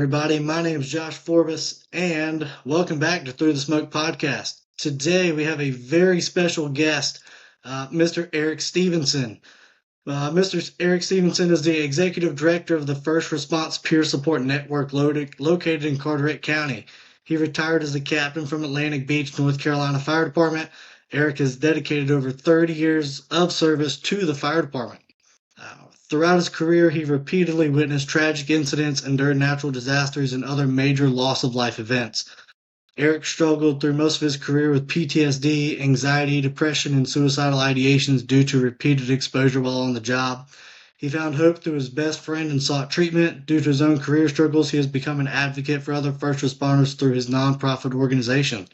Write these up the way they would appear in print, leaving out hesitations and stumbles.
everybody. My name is Josh Forbis, and welcome back to Through the Smoke podcast. Today, we have a very special guest, Mr. Eric Stevenson. Mr. Eric Stevenson is the executive director of the First Response Peer Support Network located in Carteret County. He retired as a captain from Atlantic Beach, North Carolina Fire Department. Eric has dedicated over 30 years of service to the fire department. Throughout his career, he repeatedly witnessed tragic incidents, endured natural disasters, and other major loss of life events. Eric struggled through most of his career with PTSD, anxiety, depression, and suicidal ideations due to repeated exposure while on the job. He found hope through his best friend and sought treatment. Due to his own career struggles, he has become an advocate for other first responders through his nonprofit organization.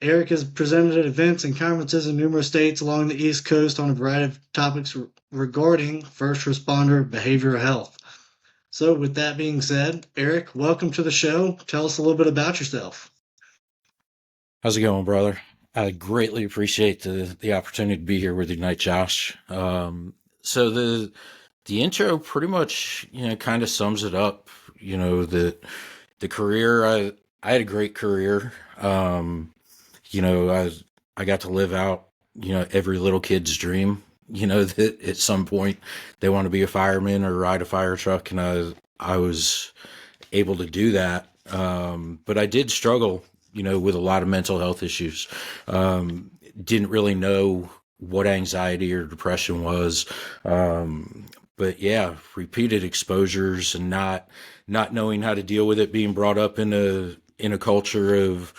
Eric has presented at events and conferences in numerous states along the East Coast on a variety of topics regarding first responder behavioral health. So with that being said, Eric, welcome to the show. Tell us a little bit about yourself. How's it going, brother? I greatly appreciate the opportunity to be here with you tonight, Josh. So the intro pretty much, kind of sums it up. The career, I had a great career. I got to live out, every little kid's dream, that at some point they want to be a fireman or ride a fire truck. And I was able to do that. But I did struggle, with a lot of mental health issues. Didn't really know what anxiety or depression was. But yeah, repeated exposures and not knowing how to deal with it, being brought up in a culture of,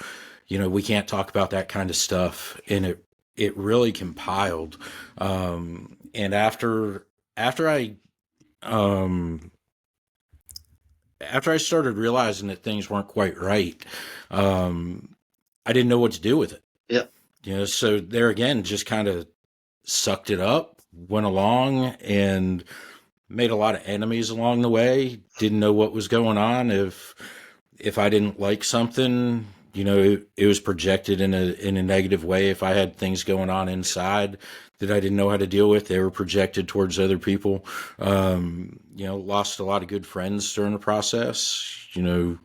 we can't talk about that kind of stuff. And it really compiled. And after I started realizing that things weren't quite right, I didn't know what to do with it. Yep. So there again, just kind of sucked it up, went along and made a lot of enemies along the way. Didn't know what was going on. If I didn't like something, it was projected in a negative way. If I had things going on inside that I didn't know how to deal with, they were projected towards other people. Lost a lot of good friends during the process, and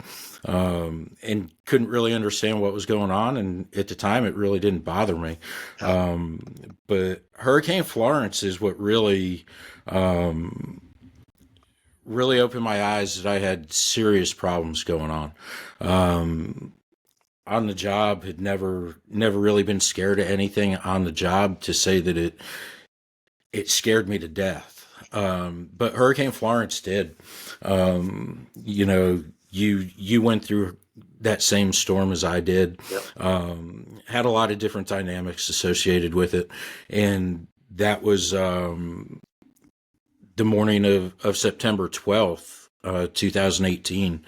couldn't really understand what was going on. And at the time, it really didn't bother me. But Hurricane Florence is what really opened my eyes that I had serious problems going on. On the job, had never really been scared of anything on the job to say that it scared me to death. But Hurricane Florence did. You went through that same storm as I did. Yep. Had a lot of different dynamics associated with it. And that was the morning of September 12th, 2018.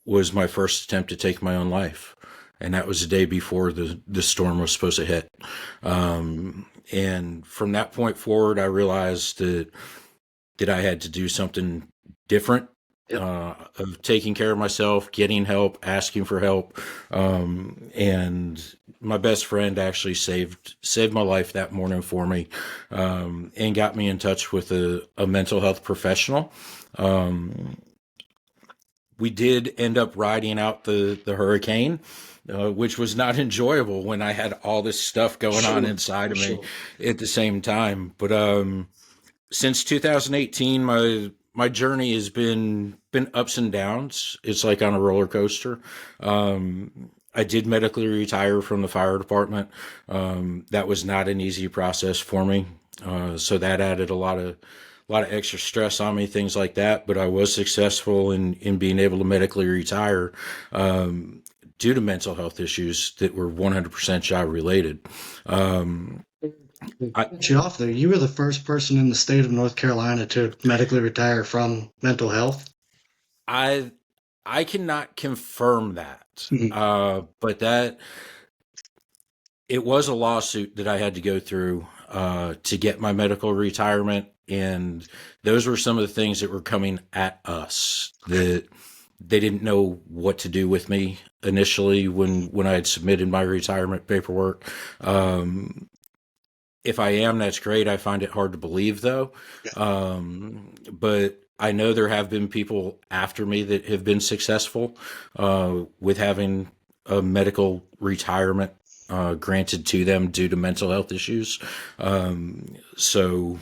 Was my first attempt to take my own life. And that was the day before the storm was supposed to hit. And from that point forward, I realized that I had to do something different. Yep. Of taking care of myself, getting help, asking for help. And my best friend actually saved my life that morning for me, and got me in touch with a mental health professional. We did end up riding out the hurricane, which was not enjoyable when I had all this stuff going on inside of me at the same time. But since 2018, my journey has been ups and downs. It's like on a roller coaster. I did medically retire from the fire department. That was not an easy process for me. So that added a lot of extra stress on me, things like that. But I was successful in being able to medically retire due to mental health issues that were 100% job related. Cut you off there. You were the first person in the state of North Carolina to medically retire from mental health. I cannot confirm that, but that it was a lawsuit that I had to go through to get my medical retirement. And those were some of the things that were coming at us that they didn't know what to do with me initially when I had submitted my retirement paperwork. If I am, that's great. I find it hard to believe though. But I know there have been people after me that have been successful with having a medical retirement granted to them due to mental health issues. So,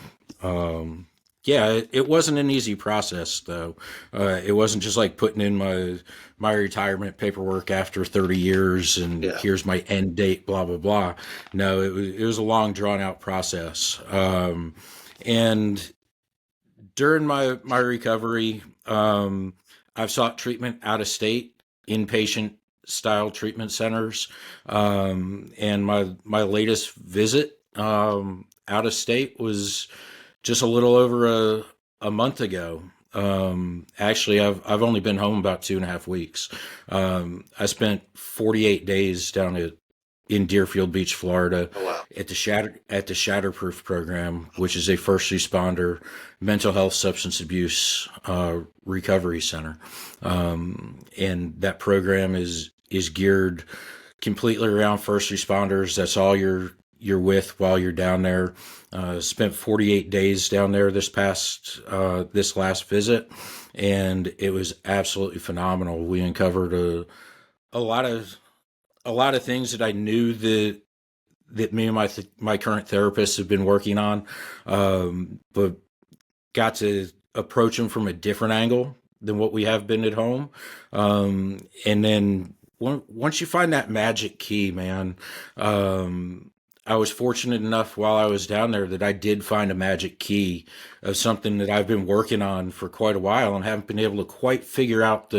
yeah, it wasn't an easy process, though. It wasn't just like putting in my retirement paperwork after 30 years and Yeah. here's my end date, blah blah blah. No, it was a long drawn out process. And during my recovery, I've sought treatment out of state, inpatient style treatment centers, and my latest visit out of state was just a little over a month ago. Actually, I've only been home about 2.5 weeks. I spent 48 days down in Deerfield Beach, Florida, Oh, wow. at the Shatterproof program, which is a first responder mental health substance abuse recovery center, and that program is geared completely around first responders. That's all you're with while you're down there. Spent 48 days down there this last visit, and it was absolutely phenomenal. We uncovered a lot of things that I knew that me and my current therapist have been working on, but got to approach them from a different angle than what we have been at home. And then once you find that magic key, man, I was fortunate enough while I was down there that I did find a magic key of something that I've been working on for quite a while and haven't been able to quite figure out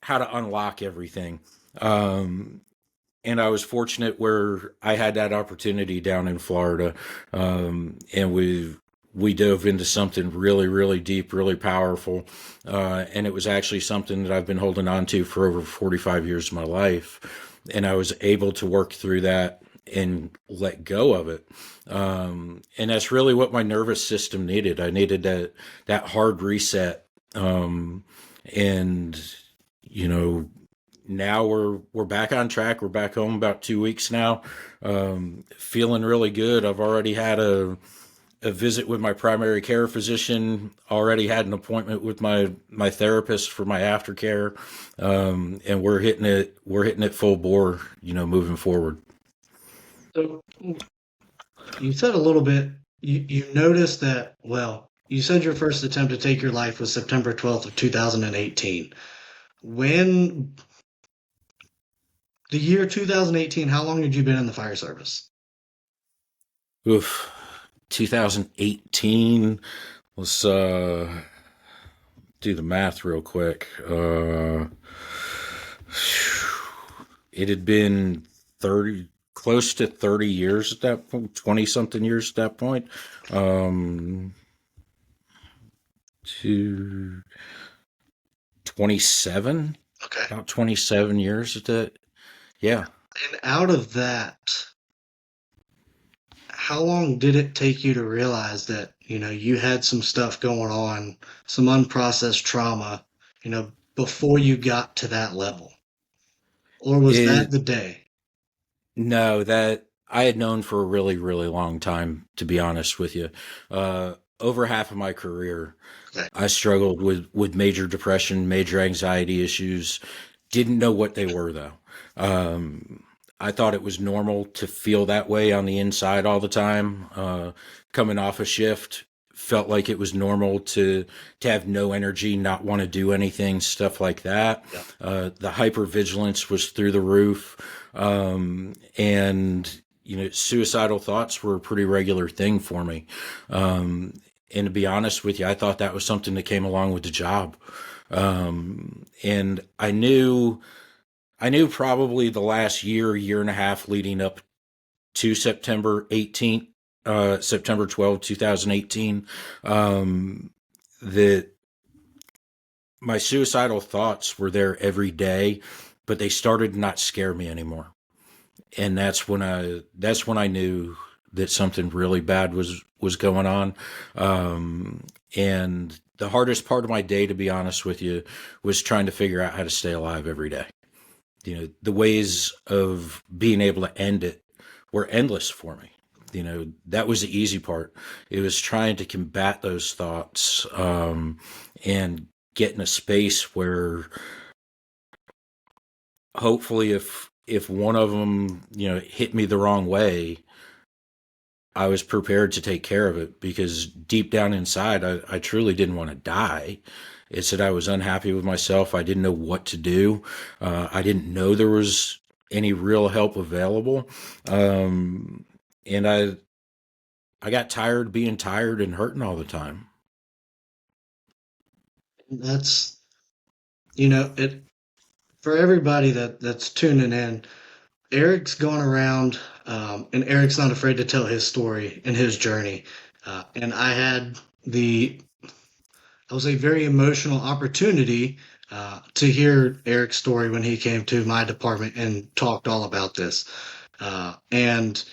how to unlock everything. And I was fortunate where I had that opportunity down in Florida, and we dove into something really, really deep, really powerful, and it was actually something that I've been holding on to for over 45 years of my life, and I was able to work through that and let go of it. And that's really what my nervous system needed. I needed that hard reset, and you know. Now we're back on track. We're back home about 2 weeks now, feeling really good. I've already had a visit with my primary care physician. Already had an appointment with my therapist for my aftercare, and we're hitting it full bore. Moving forward. So you said a little bit. You noticed that. Well, you said your first attempt to take your life was September 12th of 2018. When the year 2018, how long had you been in the fire service? Oof, 2018. Let's do the math real quick. It had been 30, close to 30 years at that point, 20 something years at that point. To 27, Okay. about 27 years at that. Yeah. And out of that, how long did it take you to realize that, you had some stuff going on, some unprocessed trauma, before you got to that level? Or was that It, the day? no, that I had known for a really, really long time, to be honest with you. Over half of my career, Okay. I struggled with major depression, major anxiety issues. Didn't know what they were, though. I thought it was normal to feel that way on the inside all the time. Coming off a shift, felt like it was normal to have no energy, not want to do anything, stuff like that. Yeah. The hypervigilance was through the roof, and suicidal thoughts were a pretty regular thing for me. And to be honest with you, I thought that was something that came along with the job. And I knew probably the last year and a half leading up to September 18th, September 12th, 2018, that my suicidal thoughts were there every day, but they started to not scare me anymore. And that's when I knew that something really bad was going on. And the hardest part of my day, to be honest with you, was trying to figure out how to stay alive every day. The ways of being able to end it were endless for me. that was the easy part. It was trying to combat those thoughts, and get in a space where hopefully if one of them, hit me the wrong way, I was prepared to take care of it, because deep down inside, I truly didn't want to die. It's that I was unhappy with myself. I didn't know what to do. I didn't know there was any real help available. And I got tired of being tired and hurting all the time. That's, it for everybody that's tuning in. Eric's gone around, and Eric's not afraid to tell his story and his journey. And I had I was a very emotional opportunity to hear Eric's story when he came to my department and talked all about this. And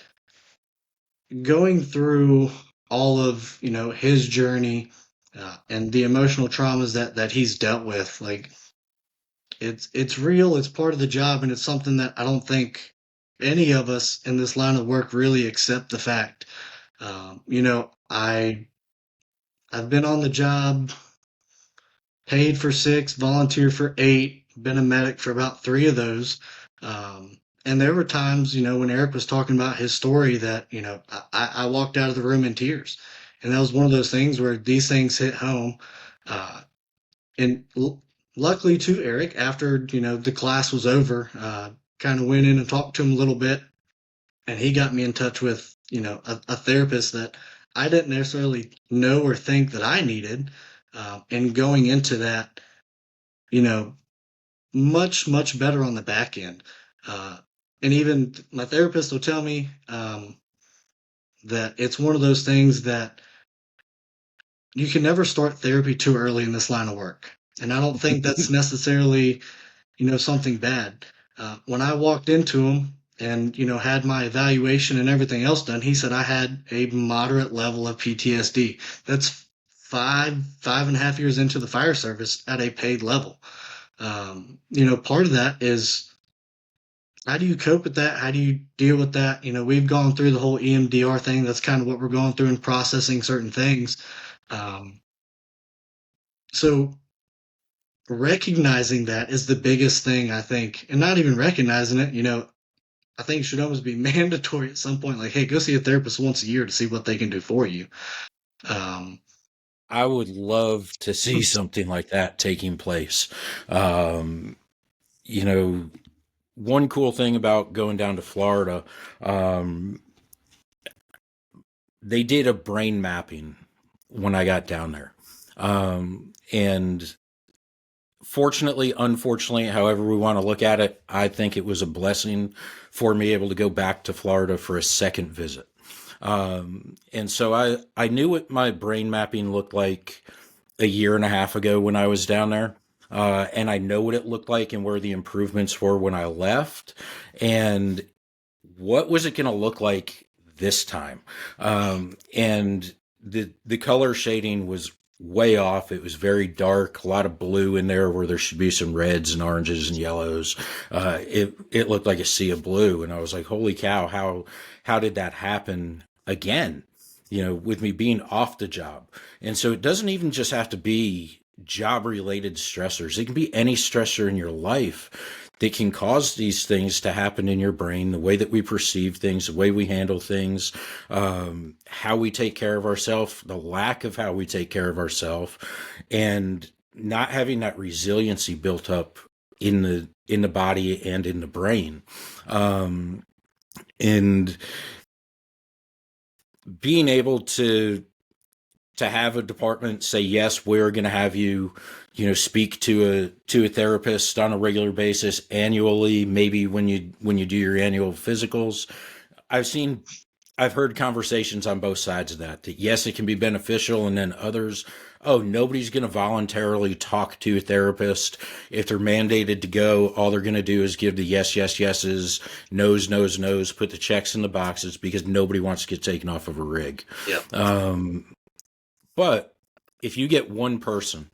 going through all of his journey, and the emotional traumas that he's dealt with, like it's real, it's part of the job, and it's something that I don't think any of us in this line of work really accept the fact. I've been on the job, paid for 6, volunteered for 8, been a medic for about 3 of those. And there were times, when Eric was talking about his story that, I walked out of the room in tears. And that was one of those things where these things hit home. And luckily to Eric, after, the class was over, kind of went in and talked to him a little bit. And he got me in touch with, a therapist that I didn't necessarily know or think that I needed. And going into that, much, much better on the back end. And even my therapist will tell me that it's one of those things that you can never start therapy too early in this line of work. And I don't think that's necessarily, something bad. When I walked into him and, had my evaluation and everything else done, he said I had a moderate level of PTSD. That's 5.5 years into the fire service at a paid level. Part of that is, how do you cope with that? How do you deal with that? We've gone through the whole EMDR thing. That's kind of what we're going through in processing certain things. So recognizing that is the biggest thing, I think, and not even recognizing it, I think it should almost be mandatory at some point. Like, hey, go see a therapist once a year to see what they can do for you. I would love to see something like that taking place. One cool thing about going down to Florida, they did a brain mapping when I got down there. And fortunately, unfortunately, however we want to look at it, I think it was a blessing for me able to go back to Florida for a second visit. And so I knew what my brain mapping looked like a year and a half ago when I was down there. And I know what it looked like and where the improvements were when I left. And what was it going to look like this time? And the color shading was way off. It was very dark, a lot of blue in there where there should be some reds and oranges and yellows. It looked like a sea of blue. And I was like, holy cow, how did that happen again? With me being off the job. And so it doesn't even just have to be job related stressors. It can be any stressor in your life that can cause these things to happen in your brain, the way that we perceive things, the way we handle things, how we take care of ourselves, the lack of how we take care of ourselves, and not having that resiliency built up in the body and in the brain. And being able to have a department say, yes, we're going to have you, speak to a therapist on a regular basis annually, maybe when you do your annual physicals. I've heard conversations on both sides of that yes, it can be beneficial. And then others, nobody's going to voluntarily talk to a therapist. If they're mandated to go, all they're going to do is give the yes, yes, yeses, no's, no's, no's, put the checks in the boxes because nobody wants to get taken off of a rig. Yep. But if you get one person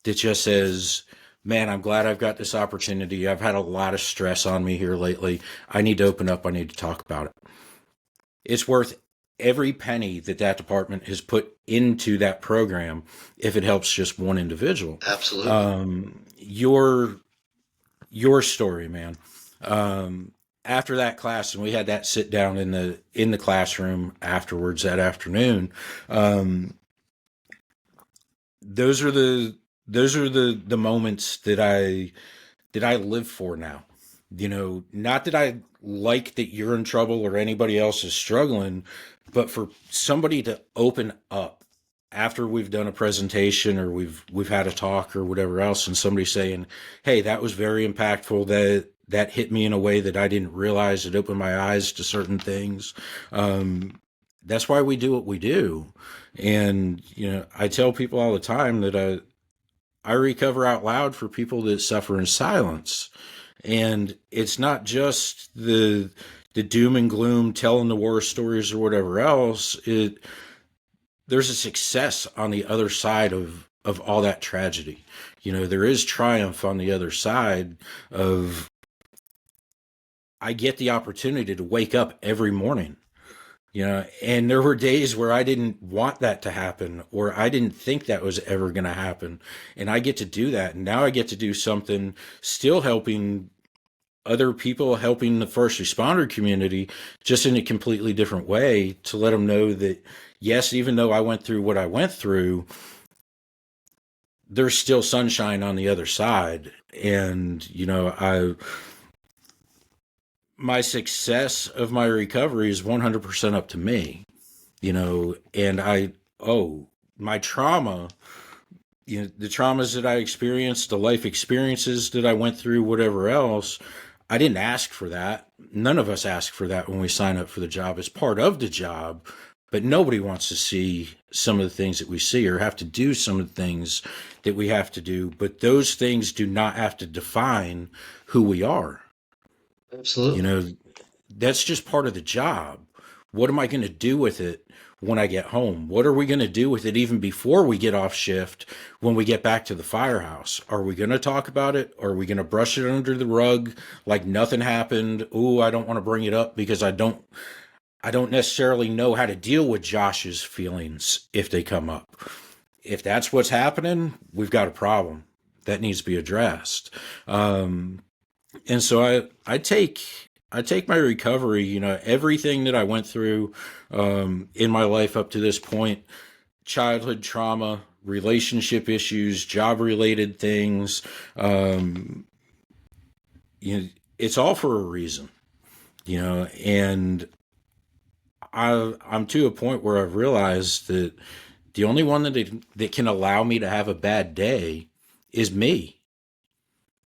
that just says, man, I'm glad I've got this opportunity. I've had a lot of stress on me here lately. I need to open up. I need to talk about it. it's worth every penny that that department has put into that program if it helps just one individual. Absolutely. Your story, man. After that class, and we had that sit down in the classroom afterwards that afternoon. Those are the moments that I live for now. You know, not that I like that you're in trouble or anybody else is struggling, but for somebody to open up after we've done a presentation or we've had a talk or whatever else, and somebody saying, "Hey, that was very impactful. That hit me in a way that I didn't realize. It opened my eyes to certain things." That's why we do what we do. And you know, I tell people all the time that I recover out loud for people that suffer in silence. And it's not just the doom and gloom telling the war stories or whatever else. There's a success on the other side of all that tragedy. You know, there is triumph on the other side of I get the opportunity to wake up every morning. You know, and there were days where I didn't want that to happen or I didn't think that was ever going to happen. And I get to do that. And now I get to do something still helping other people, helping the first responder community, just in a completely different way, to let them know that, yes, even though I went through what I went through, there's still sunshine on the other side. And, you know, my success of my recovery is 100% up to me, you know, and my trauma, you know, the traumas that I experienced, the life experiences that I went through, whatever else, I didn't ask for that. None of us ask for that when we sign up for the job. It's part of the job, but nobody wants to see some of the things that we see or have to do some of the things that we have to do. But those things do not have to define who we are. You Absolutely. know, that's just part of the job. What am I going to do with it when I get home? What are we going to do with it even before we get off shift when we get back to the firehouse? Are we going to talk about it? Or are we going to brush it under the rug like nothing happened? Ooh, I don't want to bring it up because I don't necessarily know how to deal with Josh's feelings if they come up. If that's what's happening, we've got a problem that needs to be addressed. And so I take my recovery, you know, everything that I went through in my life up to this point, childhood trauma, relationship issues, job related things, you know, it's all for a reason, you know, and I'm to a point where I've realized that the only one that can allow me to have a bad day is me.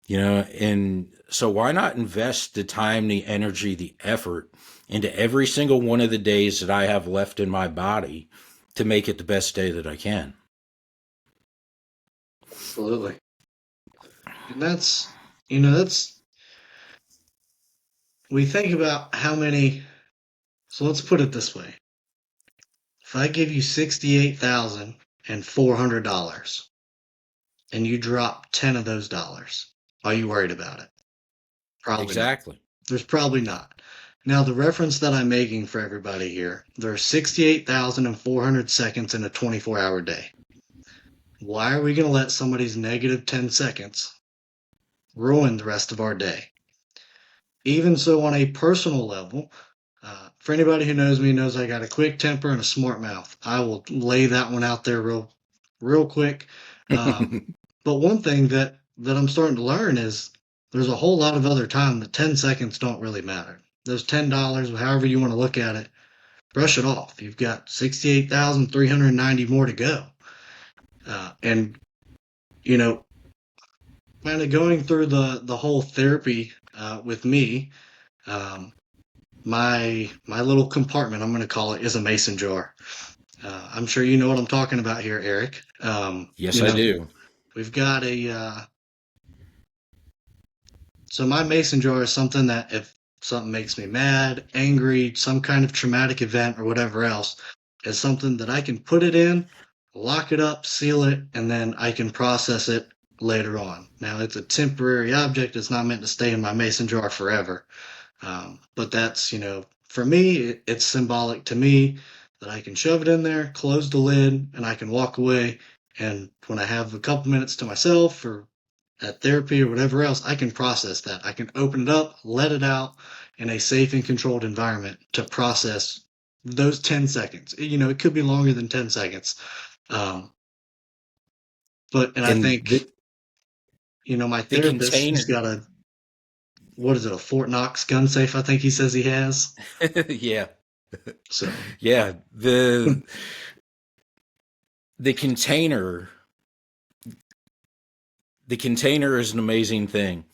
You know, and so why not invest the time, the energy, the effort into every single one of the days that I have left in my body to make it the best day that I can? Absolutely. And that's, we think about how many, so let's put it this way. If I give you $68,400 and you drop 10 of those dollars, are you worried about it? Probably not. Exactly. There's probably not. Now, the reference that I'm making for everybody here, there are 68,400 seconds in a 24-hour day. Why are we going to let somebody's negative 10 seconds ruin the rest of our day? Even so, on a personal level, for anybody who knows me knows I got a quick temper and a smart mouth. I will lay that one out there real quick. But one thing that I'm starting to learn is there's a whole lot of other time that 10 seconds don't really matter. Those $10, however you want to look at it, brush it off. You've got 68,390 more to go. And, you know, kind of going through the whole therapy with me, my little compartment, I'm going to call it, is a mason jar. I'm sure you know what I'm talking about here, Eric. Yes, I do. We've got so my mason jar is something that if something makes me mad, angry, some kind of traumatic event or whatever else, is something that I can put it in, lock it up, seal it, and then I can process it later on. Now, it's a temporary object. It's not meant to stay in my mason jar forever. But that's, for me, it's symbolic to me that I can shove it in there, close the lid, and I can walk away. And when I have a couple minutes to myself or at therapy or whatever else, I can process that. I can open it up, let it out in a safe and controlled environment to process those 10 seconds. It could be longer than 10 seconds. Um, and I And think, my the therapist, he's container, got what is it, a Fort Knox gun safe, I think he says he has. yeah, So, yeah, the container, the container is an amazing thing.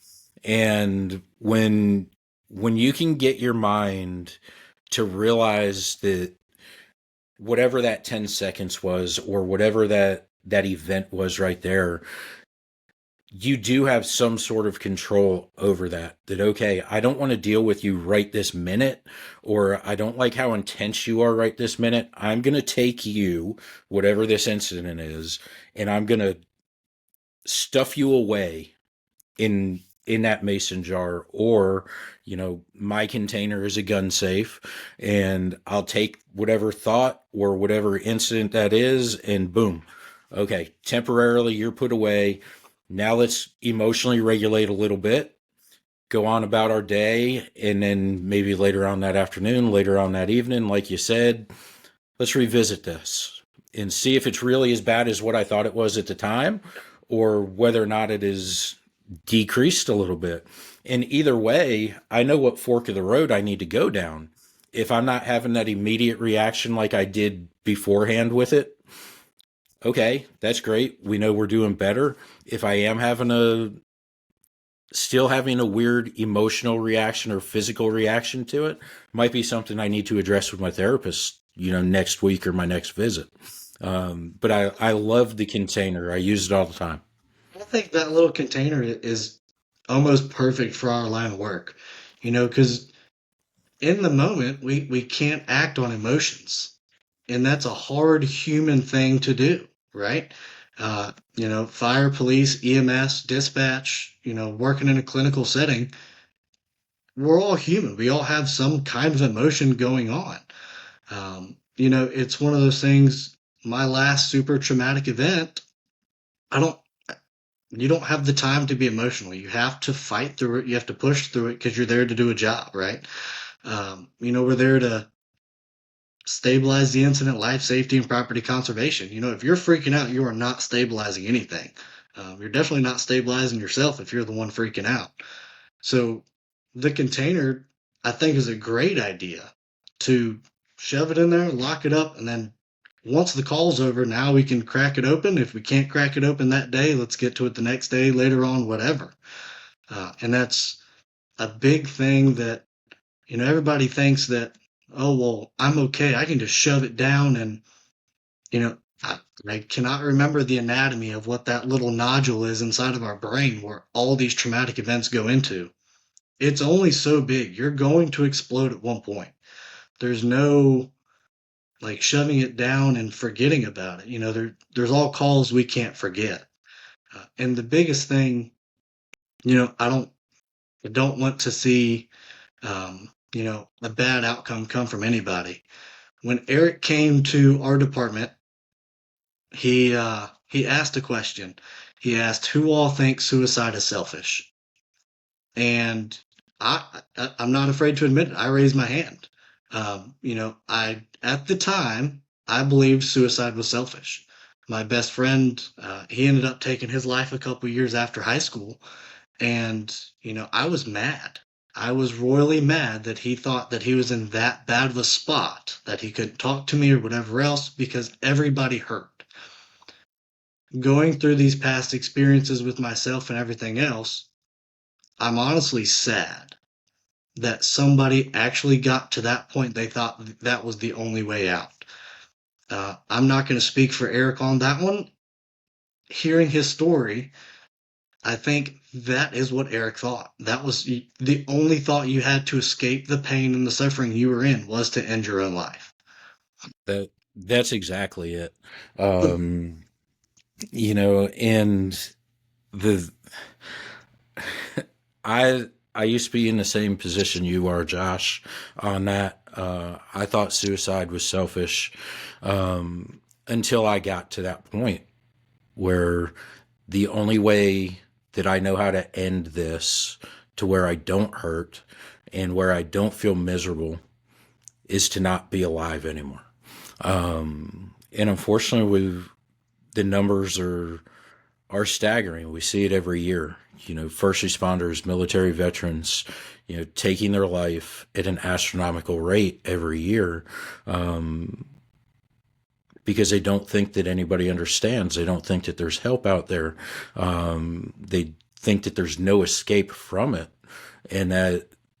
And when you can get your mind to realize that whatever that 10 seconds was, or whatever that event was right there, you do have some sort of control over that, okay, I don't want to deal with you right this minute, or I don't like how intense you are right this minute. I'm going to take you, whatever this incident is, and I'm going to stuff you away in that mason jar, or my container is a gun safe, and I'll take whatever thought or whatever incident that is, and boom, okay, temporarily you're put away. Now let's emotionally regulate a little bit, go on about our day, and then maybe later on that afternoon, later on that evening, like you said, let's revisit this and see if it's really as bad as what I thought it was at the time, or whether or not it is decreased a little bit. And either way, I know what fork of the road I need to go down. If I'm not having that immediate reaction like I did beforehand with it, okay, that's great. We know we're doing better. If I am still having a weird emotional reaction or physical reaction to it, might be something I need to address with my therapist, next week or my next visit. But I love the container. I use it all the time. I think that little container is almost perfect for our line of work, because in the moment, we can't act on emotions. And that's a hard human thing to do, right? Fire, police, EMS, dispatch, working in a clinical setting, we're all human. We all have some kind of emotion going on. It's one of those things. My last super traumatic event, I don't, you don't have the time to be emotional. You have to fight through it. You have to push through it because you're there to do a job, right? We're there to stabilize the incident, life safety, and property conservation. If you're freaking out, you are not stabilizing anything. You're definitely not stabilizing yourself if you're the one freaking out. So the container, I think, is a great idea to shove it in there, lock it up, and then once the call's over, now we can crack it open. If we can't crack it open that day, let's get to it the next day, later on, whatever. And that's a big thing that, everybody thinks that, oh, well, I'm okay. I can just shove it down. And, I cannot remember the anatomy of what that little nodule is inside of our brain where all these traumatic events go into. It's only so big. You're going to explode at one point. There's no like shoving it down and forgetting about it. There's all calls we can't forget. And the biggest thing, I don't want to see, a bad outcome come from anybody. When Eric came to our department, he asked a question. He asked, "Who all thinks suicide is selfish?" And I'm not afraid to admit it. I raised my hand. I at the time I believed suicide was selfish. My best friend, he ended up taking his life a couple years after high school, and I was mad. I was royally mad that he thought that he was in that bad of a spot that he couldn't talk to me or whatever else because everybody hurt. Going through these past experiences with myself and everything else, I'm honestly sad that somebody actually got to that point they thought that was the only way out. I'm not going to speak for Eric on that one. Hearing his story, I think that is what Eric thought. That was the only thought you had to escape the pain and the suffering you were in was to end your own life. That's exactly it. And the I I used to be in the same position you are, Josh, on that. I thought suicide was selfish until I got to that point where the only way that I know how to end this to where I don't hurt and where I don't feel miserable is to not be alive anymore. And unfortunately, the numbers are staggering. We see it every year. First responders, military veterans, taking their life at an astronomical rate every year, because they don't think that anybody understands. They don't think that there's help out there. They think that there's no escape from it, and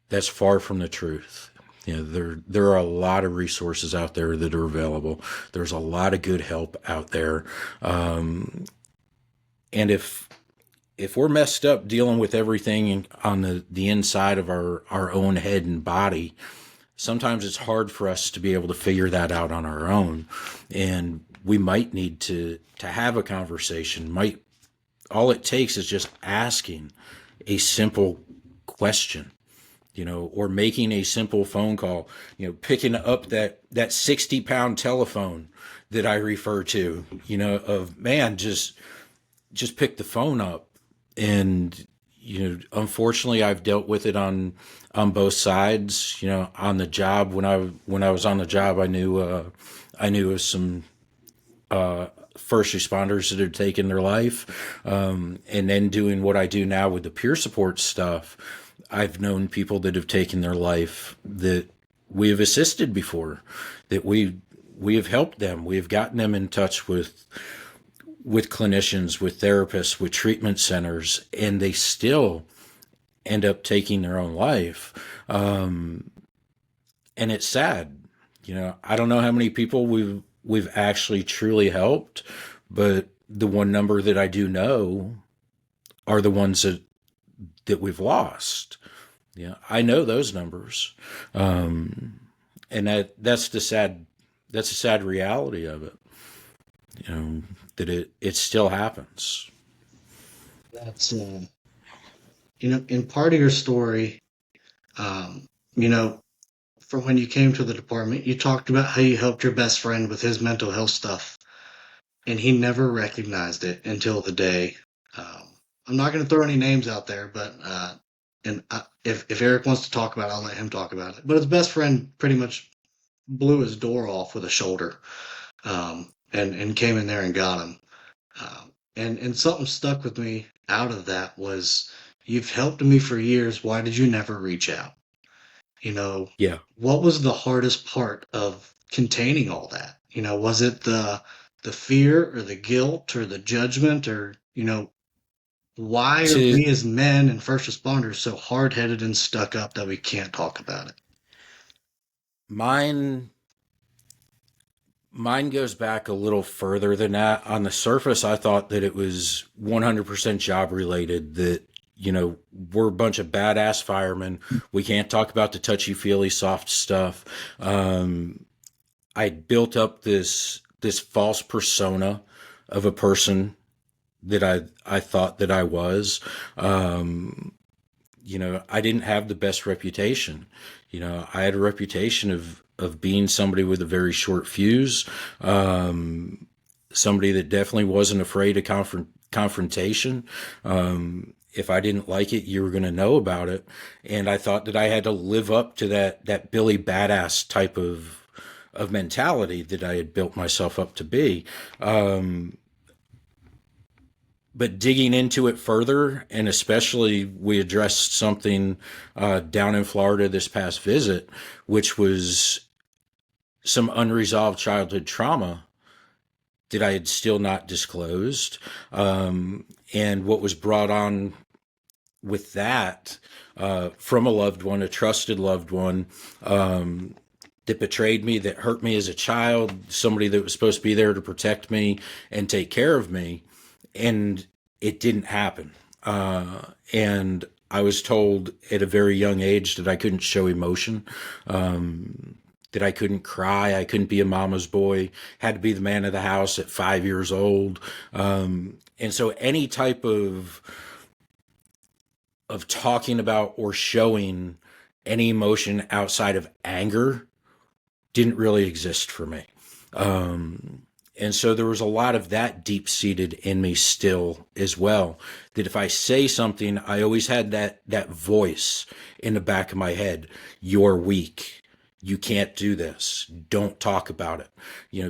that's far from the truth. There are a lot of resources out there that are available. There's a lot of good help out there, and if we're messed up dealing with everything on the inside of our own head and body, sometimes it's hard for us to be able to figure that out on our own. And we might need to have a conversation. All it takes is just asking a simple question, or making a simple phone call, picking up that 60-pound telephone that I refer to, of man, just pick the phone up. And unfortunately, I've dealt with it on both sides. On the job, when I was on the job, I knew of some first responders that had taken their life, and then doing what I do now with the peer support stuff, I've known people that have taken their life that we have assisted before, that we have helped them, we have gotten them in touch with clinicians, with therapists, with treatment centers, and they still end up taking their own life. And it's sad. I don't know how many people we've actually truly helped, but the one number that I do know are the ones that we've lost. I know those numbers. And that's the sad reality of it. That it still happens. That's in part of your story, you know, from when you came to the department, you talked about how you helped your best friend with his mental health stuff, and he never recognized it until the day. Um, I'm not going to throw any names out there, but if Eric wants to talk about it, I'll let him talk about it. But his best friend pretty much blew his door off with a shoulder, and came in there and got him. And something stuck with me out of that was, you've helped me for years. Why did you never reach out? You know, Yeah. what was the hardest part of containing all that? Was it the fear or the guilt or the judgment, or why are To we as men and first responders so hard-headed and stuck up that we can't talk about it? mine Mine goes back a little further than that. On the surface, I thought that it was 100% job related, that, we're a bunch of badass firemen. We can't talk about the touchy feely soft stuff. I built up this false persona of a person that I thought that I was. I didn't have the best reputation. I had a reputation of being somebody with a very short fuse, somebody that definitely wasn't afraid of confrontation. If I didn't like it, you were going to know about it. And I thought that I had to live up to that Billy Badass type of mentality that I had built myself up to be. But digging into it further, and especially we addressed something down in Florida this past visit, which was some unresolved childhood trauma that I had still not disclosed. And what was brought on with that from a loved one, a trusted loved one, that betrayed me, that hurt me as a child, somebody that was supposed to be there to protect me and take care of me. And it didn't happen. And I was told at a very young age that I couldn't show emotion, that I couldn't cry, I couldn't be a mama's boy, had to be the man of the house at 5 years old. And so any type of of talking about or showing any emotion outside of anger didn't really exist for me. And so there was a lot of that deep seated in me still as well, that if I say something, I always had that voice in the back of my head. You're weak. You can't do this. Don't talk about it.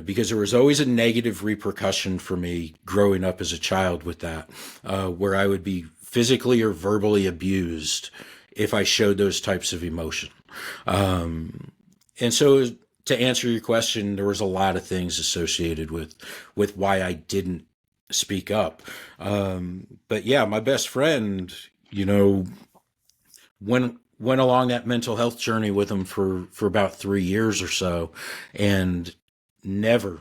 Because there was always a negative repercussion for me growing up as a child with that, where I would be physically or verbally abused if I showed those types of emotion. And so to answer your question, there was a lot of things associated with why I didn't speak up. But yeah, my best friend, went along that mental health journey with him for about 3 years or so, and never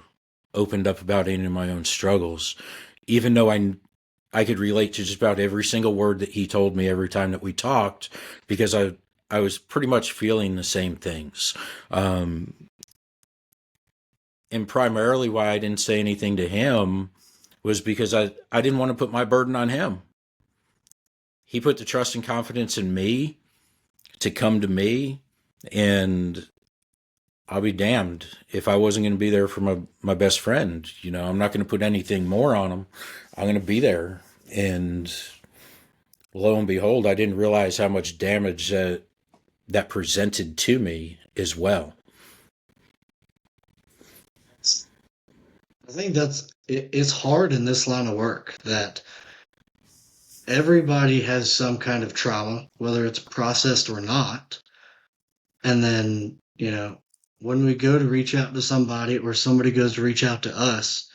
opened up about any of my own struggles, even though I could relate to just about every single word that he told me every time that we talked, because I was pretty much feeling the same things. And primarily why I didn't say anything to him was because I didn't want to put my burden on him. He put the trust and confidence in me to come to me, and I'll be damned if I wasn't going to be there for my best friend. I'm not going to put anything more on him. I'm going to be there. And lo and behold, I didn't realize how much damage that presented to me as well. I think it's hard in this line of work that everybody has some kind of trauma, whether it's processed or not. And then, when we go to reach out to somebody or somebody goes to reach out to us,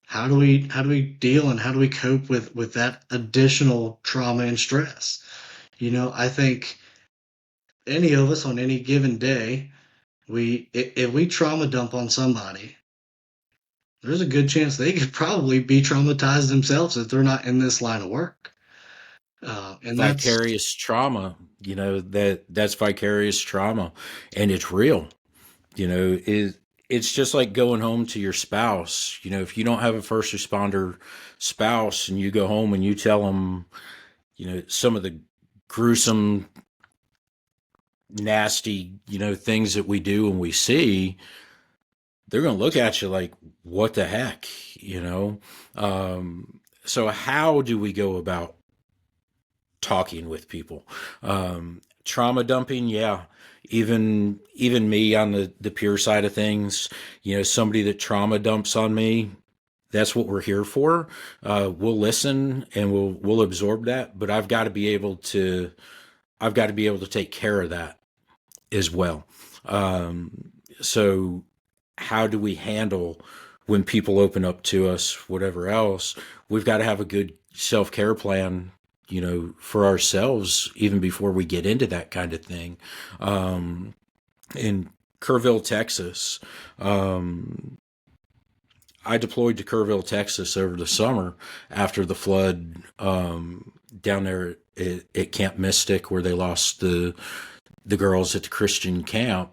how do we deal and how do we cope with that additional trauma and stress? I think any of us on any given day, if we trauma dump on somebody, there's a good chance they could probably be traumatized themselves if they're not in this line of work. And vicarious trauma, that's vicarious trauma, and it's real. It's just like going home to your spouse. If you don't have a first responder spouse and you go home and you tell them, some of the gruesome, nasty, things that we do and we see, they're going to look at you like, what the heck, So how do we go about talking with people? Trauma dumping, yeah. Even me on the pure side of things, somebody that trauma dumps on me, that's what we're here for. We'll listen and we'll absorb that, but I've got to be able to take care of that as well. So how do we handle when people open up to us, whatever else? We've got to have a good self-care plan, for ourselves, even before we get into that kind of thing. In Kerrville, Texas, I deployed to Kerrville, Texas over the summer after the flood down there at Camp Mystic, where they lost the girls at the Christian camp.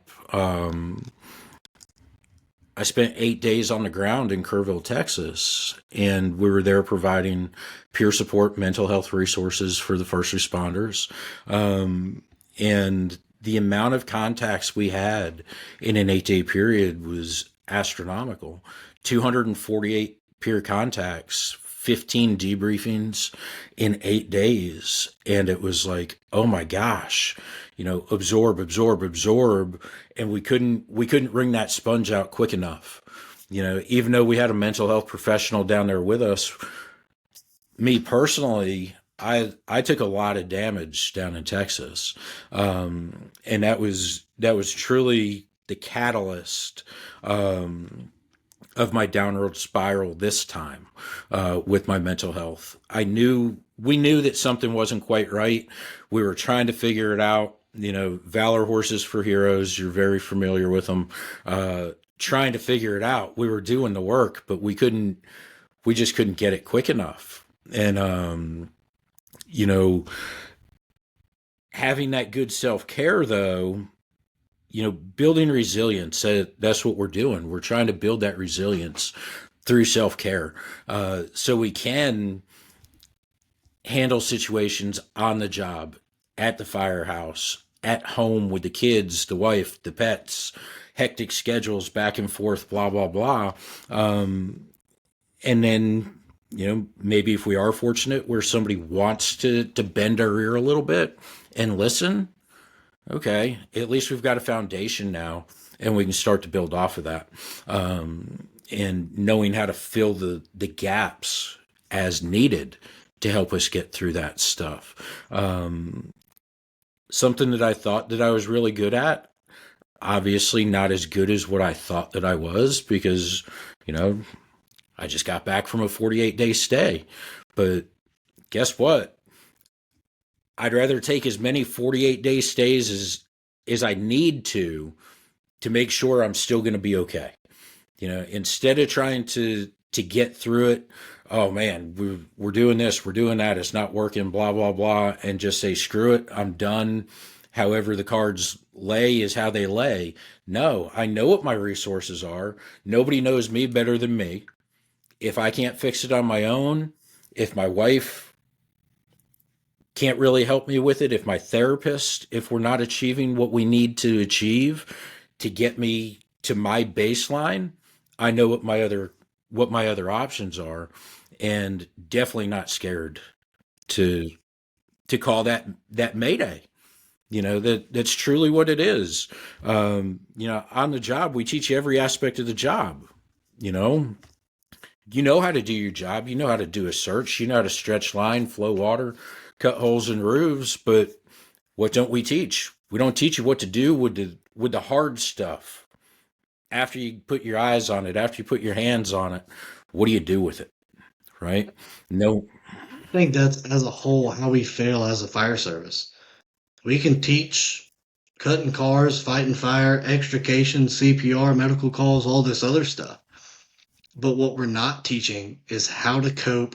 I spent 8 days on the ground in Kerrville, Texas, and we were there providing peer support, mental health resources for the first responders. And the amount of contacts we had in an 8-day period was astronomical. 248 peer contacts, 15 debriefings in 8 days. And it was like, oh my gosh, absorb. And we couldn't wring that sponge out quick enough. Even though we had a mental health professional down there with us, me personally, I took a lot of damage down in Texas. And that was truly the catalyst, of my downward spiral this time, with my mental health. We knew that something wasn't quite right. We were trying to figure it out. Valor Horses for Heroes, you're very familiar with them. Trying to figure it out. We were doing the work, but we just couldn't get it quick enough. And, having that good self-care though, building resilience, that's what we're doing. We're trying to build that resilience through self-care, so we can handle situations on the job at the firehouse, at home with the kids, the wife, the pets, hectic schedules back and forth, blah, blah, blah. And then, maybe if we are fortunate where somebody wants to bend our ear a little bit and listen, okay, at least we've got a foundation now and we can start to build off of that. And knowing how to fill the gaps as needed to help us get through that stuff. Something that I thought that I was really good at, obviously not as good as what I thought that I was, because, I just got back from a 48-day stay. But guess what? I'd rather take as many 48-day stays as I need to make sure I'm still going to be okay. Instead of trying to get through it, oh man, we're doing this, we're doing that, it's not working, blah, blah, blah, and just say, screw it, I'm done. However the cards lay is how they lay. No, I know what my resources are. Nobody knows me better than me. If I can't fix it on my own, if my wife can't really help me with it, if my therapist, if we're not achieving what we need to achieve to get me to my baseline, I know what my other options are, and definitely not scared to call that mayday. That's truly what it is. On the job, we teach you every aspect of the job. You know how to do your job. You know how to do a search. You know how to stretch line, flow water, cut holes in roofs. But what don't we teach? We don't teach you what to do with the hard stuff. After you put your eyes on it, after you put your hands on it, what do you do with it? Right? No. I think that's as a whole how we fail as a fire service. We can teach cutting cars, fighting fire, extrication, CPR, medical calls, all this other stuff. But what we're not teaching is how to cope,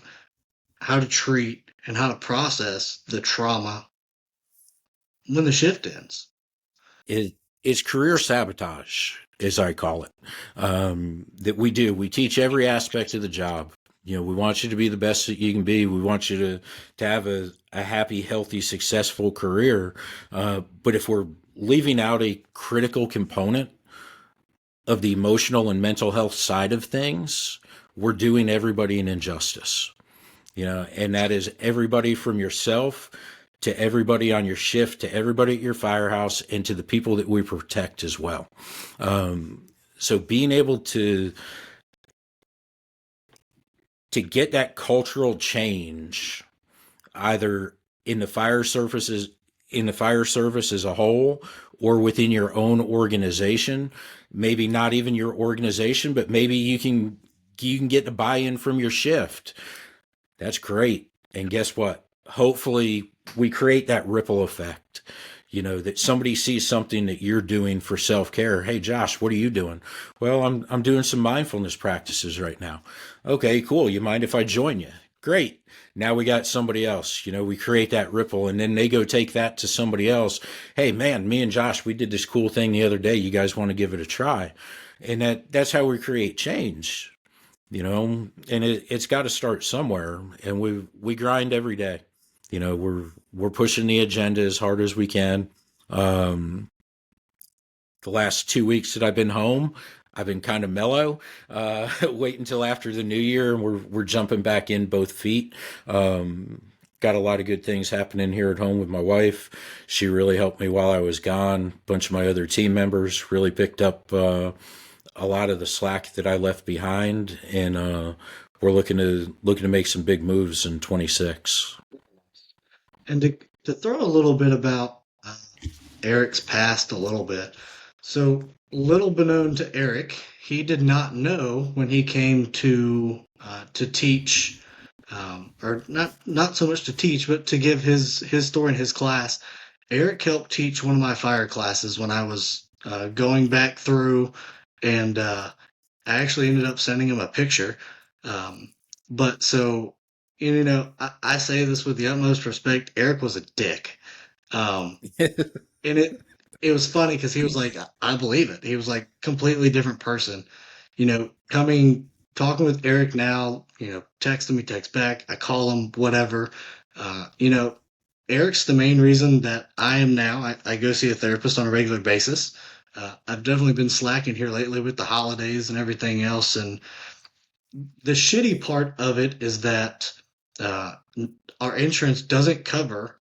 how to treat, and how to process the trauma when the shift ends. It's career sabotage, as I call it, that we do. We teach every aspect of the job. We want you to be the best that you can be. We want you to have a happy, healthy, successful career. But if we're leaving out a critical component of the emotional and mental health side of things, we're doing everybody an injustice. And that is everybody from yourself to everybody on your shift, to everybody at your firehouse, and to the people that we protect as well. So being able to get that cultural change, either in the fire service as a whole, or within your own organization, maybe not even your organization, but maybe you can get the buy-in from your shift. That's great. And guess what? Hopefully we create that ripple effect, that somebody sees something that you're doing for self-care. Hey, Josh, what are you doing? Well, I'm doing some mindfulness practices right now. Okay, cool. You mind if I join you? Great. Now we got somebody else. We create that ripple, and then they go take that to somebody else. Hey, man, me and Josh, we did this cool thing the other day. You guys want to give it a try? And that's how we create change, and it's got to start somewhere. And we grind every day. We're pushing the agenda as hard as we can. The last 2 weeks that I've been home, I've been kind of mellow. Wait until after the new year, and we're jumping back in both feet. Got a lot of good things happening here at home with my wife. She really helped me while I was gone. A bunch of my other team members really picked up a lot of the slack that I left behind, and we're looking to make some big moves in 26. And to throw a little bit about Eric's past a little bit. So, little beknown to Eric, he did not know when he came to teach, or not so much to teach, but to give his story in his class. Eric helped teach one of my fire classes when I was going back through, and I actually ended up sending him a picture. But so, I say this with the utmost respect. Eric was a dick. And it was funny because he was like, I believe it. He was like completely different person. Talking with Eric now, texting me, text back, I call him, whatever. Eric's the main reason that I am now. I go see a therapist on a regular basis. I've definitely been slacking here lately with the holidays and everything else. And the shitty part of it is that uh, our insurance doesn't cover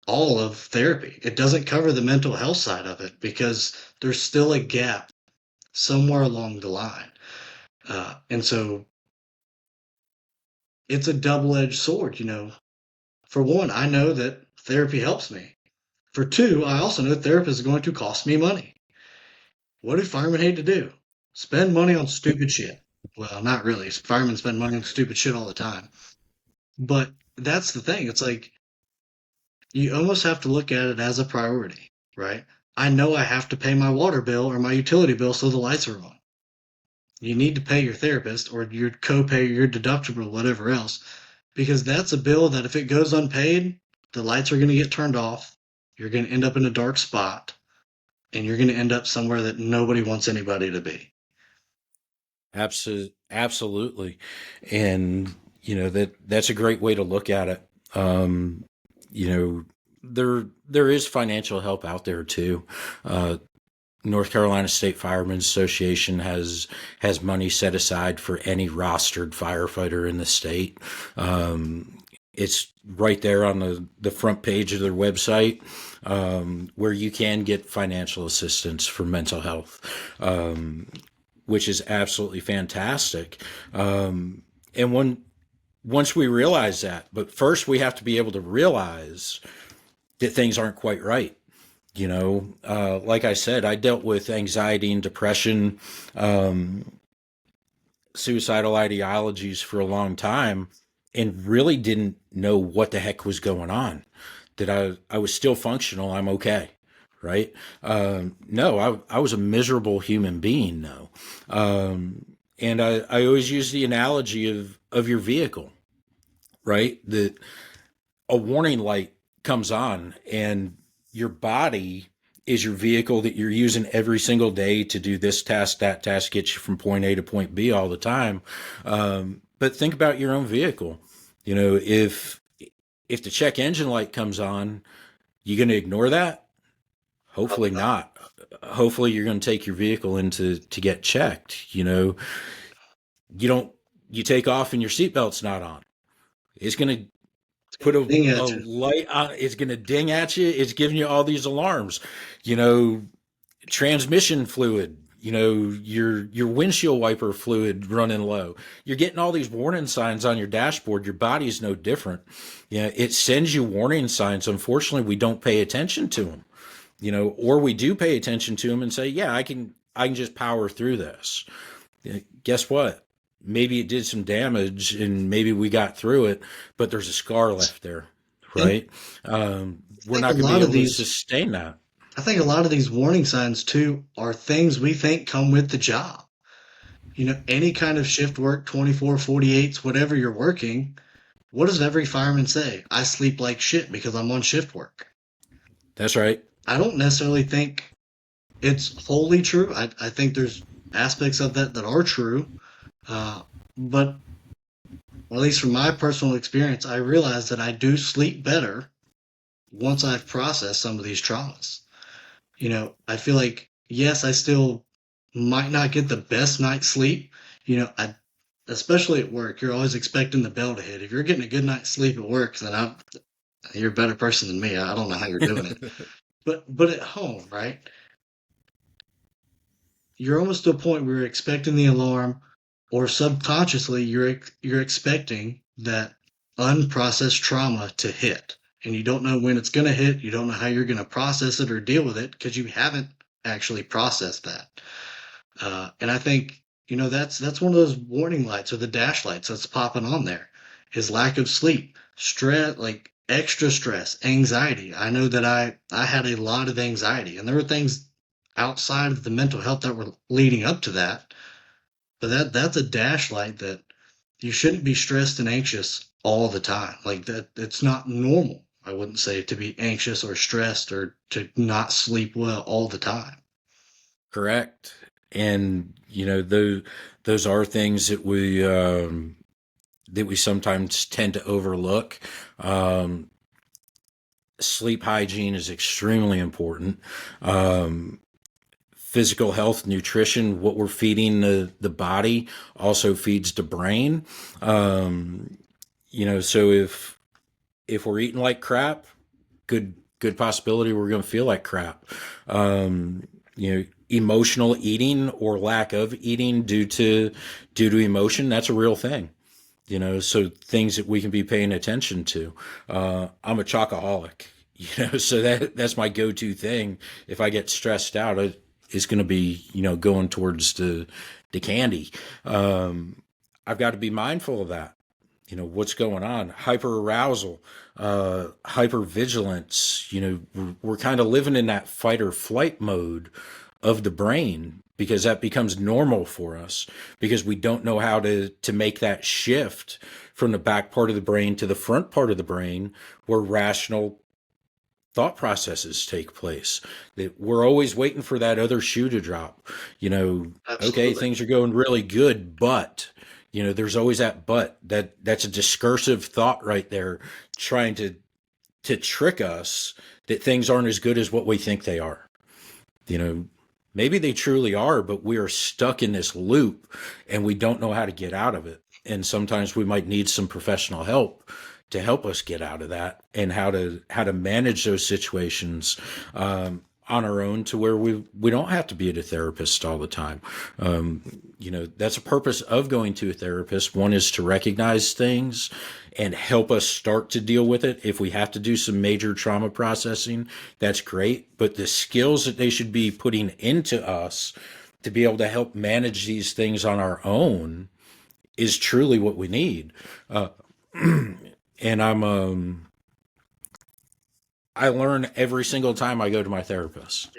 all of therapy. It doesn't cover the mental health side of it because there's still a gap somewhere along the line. And so it's a double edged sword, you know. For one, I know that therapy helps me. For two, I also know therapy is going to cost me money. What do firemen hate to do? Spend money on stupid shit. Well, not really. Firemen spend money on stupid shit all the time. But that's the thing. It's like you almost have to look at it as a priority, right? I know I have to pay my water bill or my utility bill so the lights are on. You need to pay your therapist or your copay, your deductible, whatever else, because that's a bill that if it goes unpaid, the lights are going to get turned off. You're going to end up in a dark spot, and you're going to end up somewhere that nobody wants anybody to be. Absolutely. And, that's a great way to look at it. You know, there is financial help out there too. North Carolina State Firemen's Association has money set aside for any rostered firefighter in the state. It's right there on the front page of their website, where you can get financial assistance for mental health, which is absolutely fantastic. And once we realize that, but first we have to be able to realize that things aren't quite right. Like I said, I dealt with anxiety and depression, suicidal ideologies for a long time and really didn't know what the heck was going on. That I was still functional. I'm okay. Right. No, I was a miserable human being. No. And I always use the analogy of your vehicle, right? That a warning light comes on and your body is your vehicle that you're using every single day to do this task, that task, get you from point A to point B all the time. But think about your own vehicle. If the check engine light comes on, you going to ignore that? Hopefully not. Hopefully you're going to take your vehicle in to get checked. You take off and your seatbelt's not on. It's going to put a light on. It's going to ding at you. It's giving you all these alarms, transmission fluid, your windshield wiper fluid running low. You're getting all these warning signs on your dashboard. Your body's no different. It sends you warning signs. Unfortunately, we don't pay attention to them, or we do pay attention to them and say, yeah, I can just power through this. Guess what? Maybe it did some damage and maybe we got through it, but there's a scar left there, right? We're not going to be able to sustain that. I think a lot of these warning signs too are things we think come with the job. Any kind of shift work, 24, 48s, whatever you're working, what does every fireman say? I sleep like shit because I'm on shift work. That's right. I don't necessarily think it's wholly true. I think there's aspects of that are true. But at least from my personal experience, I realize that I do sleep better once I've processed some of these traumas. I feel like, yes, I still might not get the best night's sleep. Especially at work, you're always expecting the bell to hit. If you're getting a good night's sleep at work, then you're a better person than me. I don't know how you're doing it. But at home, right? You're almost to a point where you're expecting the alarm, or subconsciously you're expecting that unprocessed trauma to hit, and you don't know when it's going to hit. You don't know how you're going to process it or deal with it because you haven't actually processed that. And I think that's one of those warning lights or the dash lights that's popping on there is lack of sleep, stress, like extra stress, anxiety. I know that I had a lot of anxiety, and there were things outside of the mental health that were leading up to that. But that's a dash light that you shouldn't be stressed and anxious all the time. Like that, it's not normal, I wouldn't say, to be anxious or stressed or to not sleep well all the time. Correct. And, those are things that we sometimes tend to overlook. Sleep hygiene is extremely important. Um, Physical health, nutrition, what we're feeding the body also feeds the brain. Um, so if we're eating like crap, good possibility we're going to feel like crap. Emotional eating or lack of eating due to emotion, that's a real thing. So things that we can be paying attention to. I'm a chocoholic, so that's my go-to thing. If I get stressed out, it's going to be, going towards the candy. I've got to be mindful of that. What's going on, hyper arousal, hyper vigilance. We're kind of living in that fight or flight mode of the brain because that becomes normal for us because we don't know how to make that shift from the back part of the brain to the front part of the brain where rational thought processes take place. That we're always waiting for that other shoe to drop. Okay, Absolutely. things are going really good, but there's always that but. That's a discursive thought right there, trying to trick us that things aren't as good as what we think they are. You know, Maybe they truly are, but we are stuck in this loop and we don't know how to get out of it. And sometimes we might need some professional help to help us get out of that and how to manage those situations on our own to where we don't have to be at a therapist all the time. That's a purpose of going to a therapist. One is to recognize things and help us start to deal with it. If we have to do some major trauma processing, that's great. But the skills that they should be putting into us to be able to help manage these things on our own is truly what we need. And I learn every single time I go to my therapist.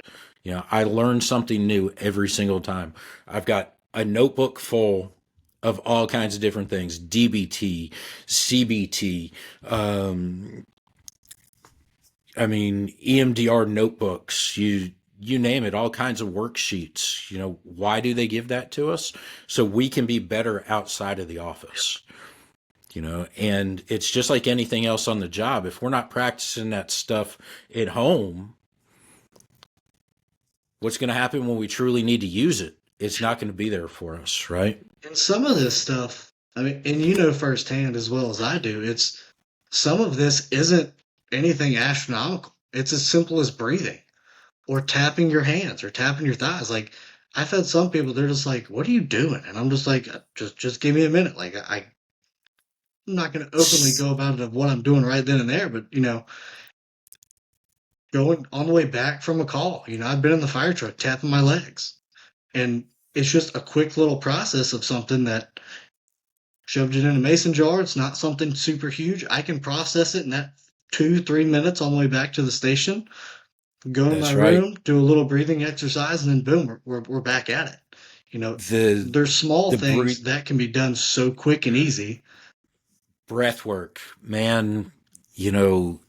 I learn something new every single time. I've got a notebook full of all kinds of different things: DBT, CBT, EMDR notebooks. You name it, all kinds of worksheets. Why do they give that to us? So we can be better outside of the office. And it's just like anything else on the job. If we're not practicing that stuff at home, what's going to happen when we truly need to use it? It's not going to be there for us, right? And some of this stuff, I mean, and you know firsthand as well as I do, it's some of this isn't anything astronomical. It's as simple as breathing or tapping your hands or tapping your thighs. Like I've had some people, they're just like, "What are you doing?" And I'm just like, just give me a minute." Like I'm not going to openly go about it of what I'm doing right then and there, but going on the way back from a call, I've been in the fire truck tapping my legs, and it's just a quick little process of something that shoved it in a mason jar. It's not something super huge. I can process it in that 2, 3 minutes on the way back to the station. Go in my That's right. room, do a little breathing exercise, and then boom, we're back at it. The There's small the things that can be done so quick and easy. breath work, man. You know,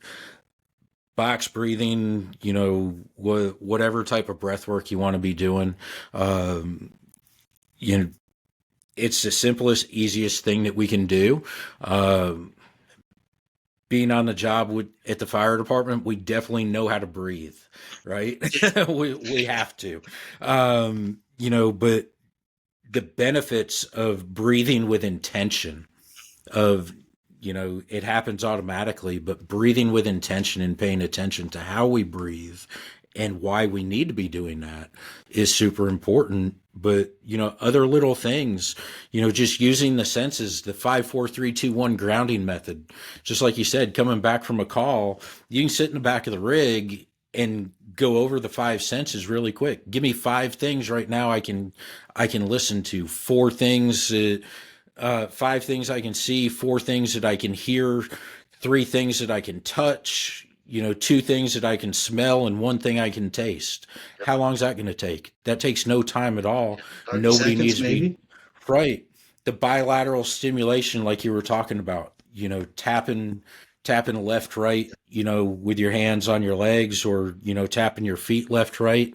box breathing. Whatever type of breath work you want to be doing. Um, you know, it's the simplest, easiest thing that we can do. Being on the job at the fire department, we definitely know how to breathe, right? we have to, but the benefits of breathing with intention, of it happens automatically, but breathing with intention and paying attention to how we breathe and why we need to be doing that is super important. But other little things, just using the senses, the 5, 4, 3, 2, 1 grounding method. Just like you said, coming back from a call, you can sit in the back of the rig and go over the five senses really quick. Give me five things right now I can listen to. Four things, five things I can see, four things that I can hear, three things that I can touch, two things that I can smell, and one thing I can taste. How long is that going to take? That takes no time at all. 30 Nobody seconds needs to be maybe. right. The bilateral stimulation, like you were talking about, tapping left, right, with your hands on your legs, or, tapping your feet left, right.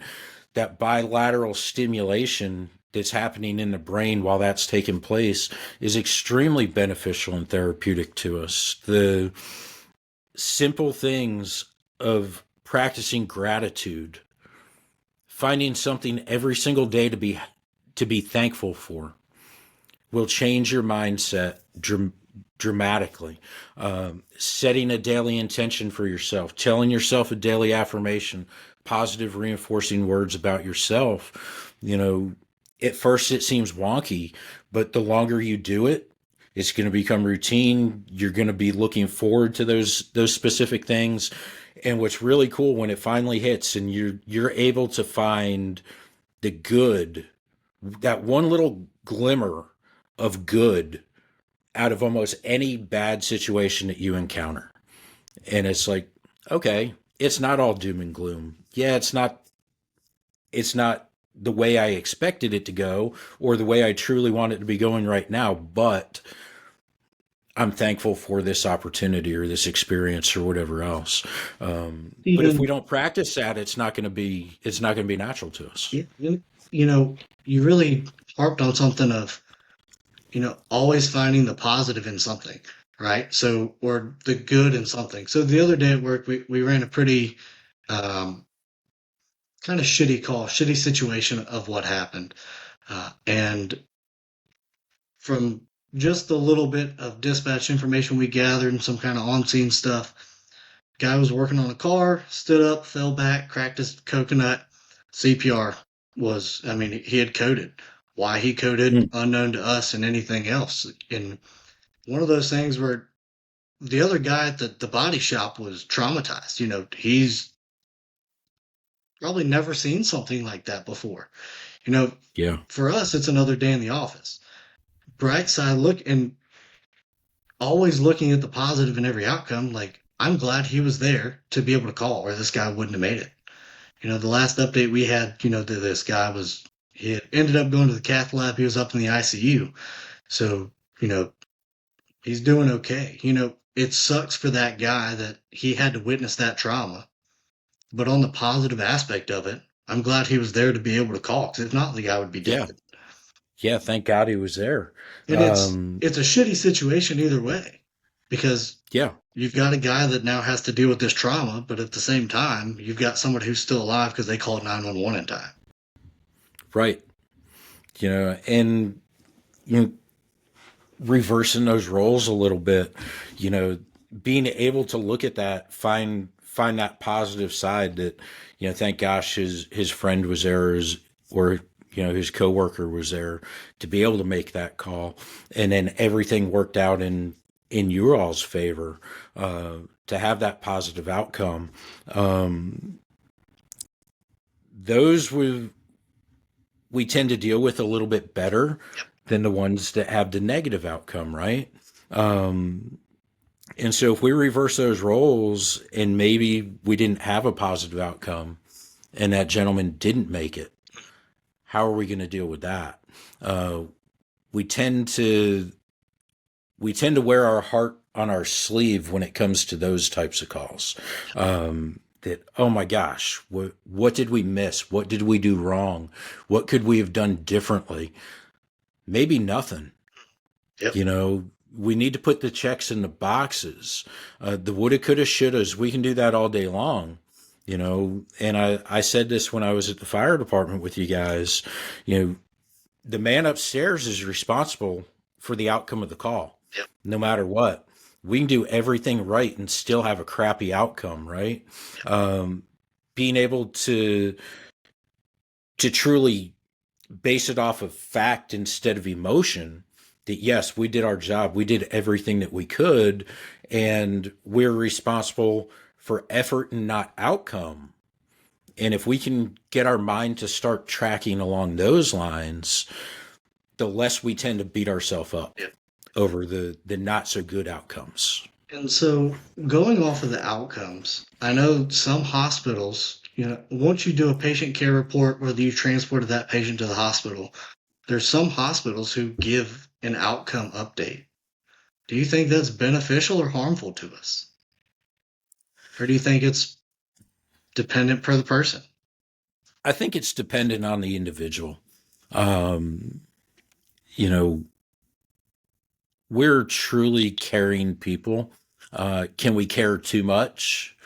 That bilateral stimulation that's happening in the brain while that's taking place is extremely beneficial and therapeutic to us. The simple things of practicing gratitude, finding something every single day to be thankful for, will change your mindset dramatically. Setting a daily intention for yourself, telling yourself a daily affirmation, positive reinforcing words about yourself. At first it seems wonky, but the longer you do it, it's going to become routine. You're going to be looking forward to those specific things. And what's really cool when it finally hits and you're able to find the good, that one little glimmer of good out of almost any bad situation that you encounter. And it's like, okay, it's not all doom and gloom. Yeah, it's not the way I expected it to go or the way I truly want it to be going right now, but I'm thankful for this opportunity or this experience or whatever else. But if we Even, don't practice that, it's not going to be natural to us. yeah, you really harped on something of, always finding the positive in something, right? So, or the good in something. So the other day at work, we ran a pretty um, kind of shitty situation of what happened. And from just the little bit of dispatch information we gathered and some kind of on scene stuff, guy was working on a car, stood up, fell back, cracked his coconut. CPR was, I mean, he had coded. Why he coded, Mm, unknown to us and anything else. And one of those things where the other guy at the body shop was traumatized. He's probably never seen something like that before. You know, yeah. for us, it's another day in the office. Bright side look and always looking at the positive in every outcome. Like, I'm glad he was there to be able to call, or this guy wouldn't have made it. The last update we had, to this guy was he had ended up going to the cath lab. He was up in the ICU. So, he's doing okay. It sucks for that guy that he had to witness that trauma. But on the positive aspect of it, I'm glad he was there to be able to call, because if not, the guy would be Yeah. dead. Yeah. Thank God he was there. And it's a shitty situation either way, because Yeah. you've got a guy that now has to deal with this trauma, but at the same time, you've got somebody who's still alive because they called 911 in time. Right. And you know, reversing those roles a little bit, you know, being able to look at that, find that positive side that, thank gosh his friend was there, or his coworker was there to be able to make that call, and then everything worked out in your all's favor, to have that positive outcome. Those we tend to deal with a little bit better than the ones that have the negative outcome, right? And so if we reverse those roles and maybe we didn't have a positive outcome and that gentleman didn't make it, how are we going to deal with that? Uh, we tend to wear our heart on our sleeve when it comes to those types of calls. That, oh my gosh, what did we miss? What did we do wrong? What could we have done differently? Maybe nothing. Yep. We need to put the checks in the boxes. The woulda, coulda, shouldas, we can do that all day long. And I said this when I was at the fire department with you guys. The man upstairs is responsible for the outcome of the call, Yep. no matter what. We can do everything right and still have a crappy outcome, right? Being able to truly base it off of fact instead of emotion, that yes, we did our job, we did everything that we could, and we're responsible for effort and not outcome. And if we can get our mind to start tracking along those lines, the less we tend to beat ourselves up Yep. over the not so good outcomes. And so, going off of the outcomes, I know some hospitals, once you do a patient care report, whether you transported that patient to the hospital, there's some hospitals who give an outcome update. Do you think that's beneficial or harmful to us? Or do you think it's dependent per the person? I think it's dependent on the individual. Um, you know, we're truly caring people. Can we care too much?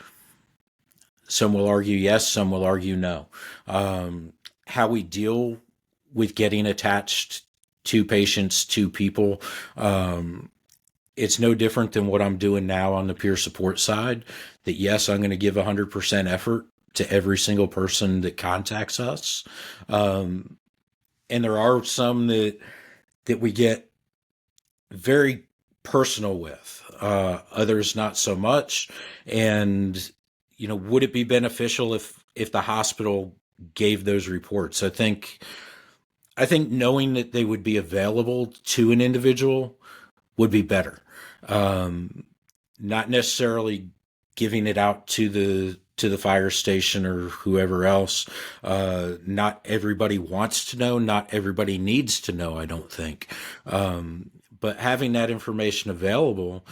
Some will argue yes, some will argue no. How we deal with getting attached to patients, to people, it's no different than what I'm doing now on the peer support side. That yes, I'm going to give 100% effort to every single person that contacts us. And there are some that we get very personal with, others not so much. And, would it be beneficial if the hospital gave those reports? I think knowing that they would be available to an individual would be better. Not necessarily giving it out to the fire station or whoever else. Not everybody wants to know. Not everybody needs to know, I don't think. But having that information available,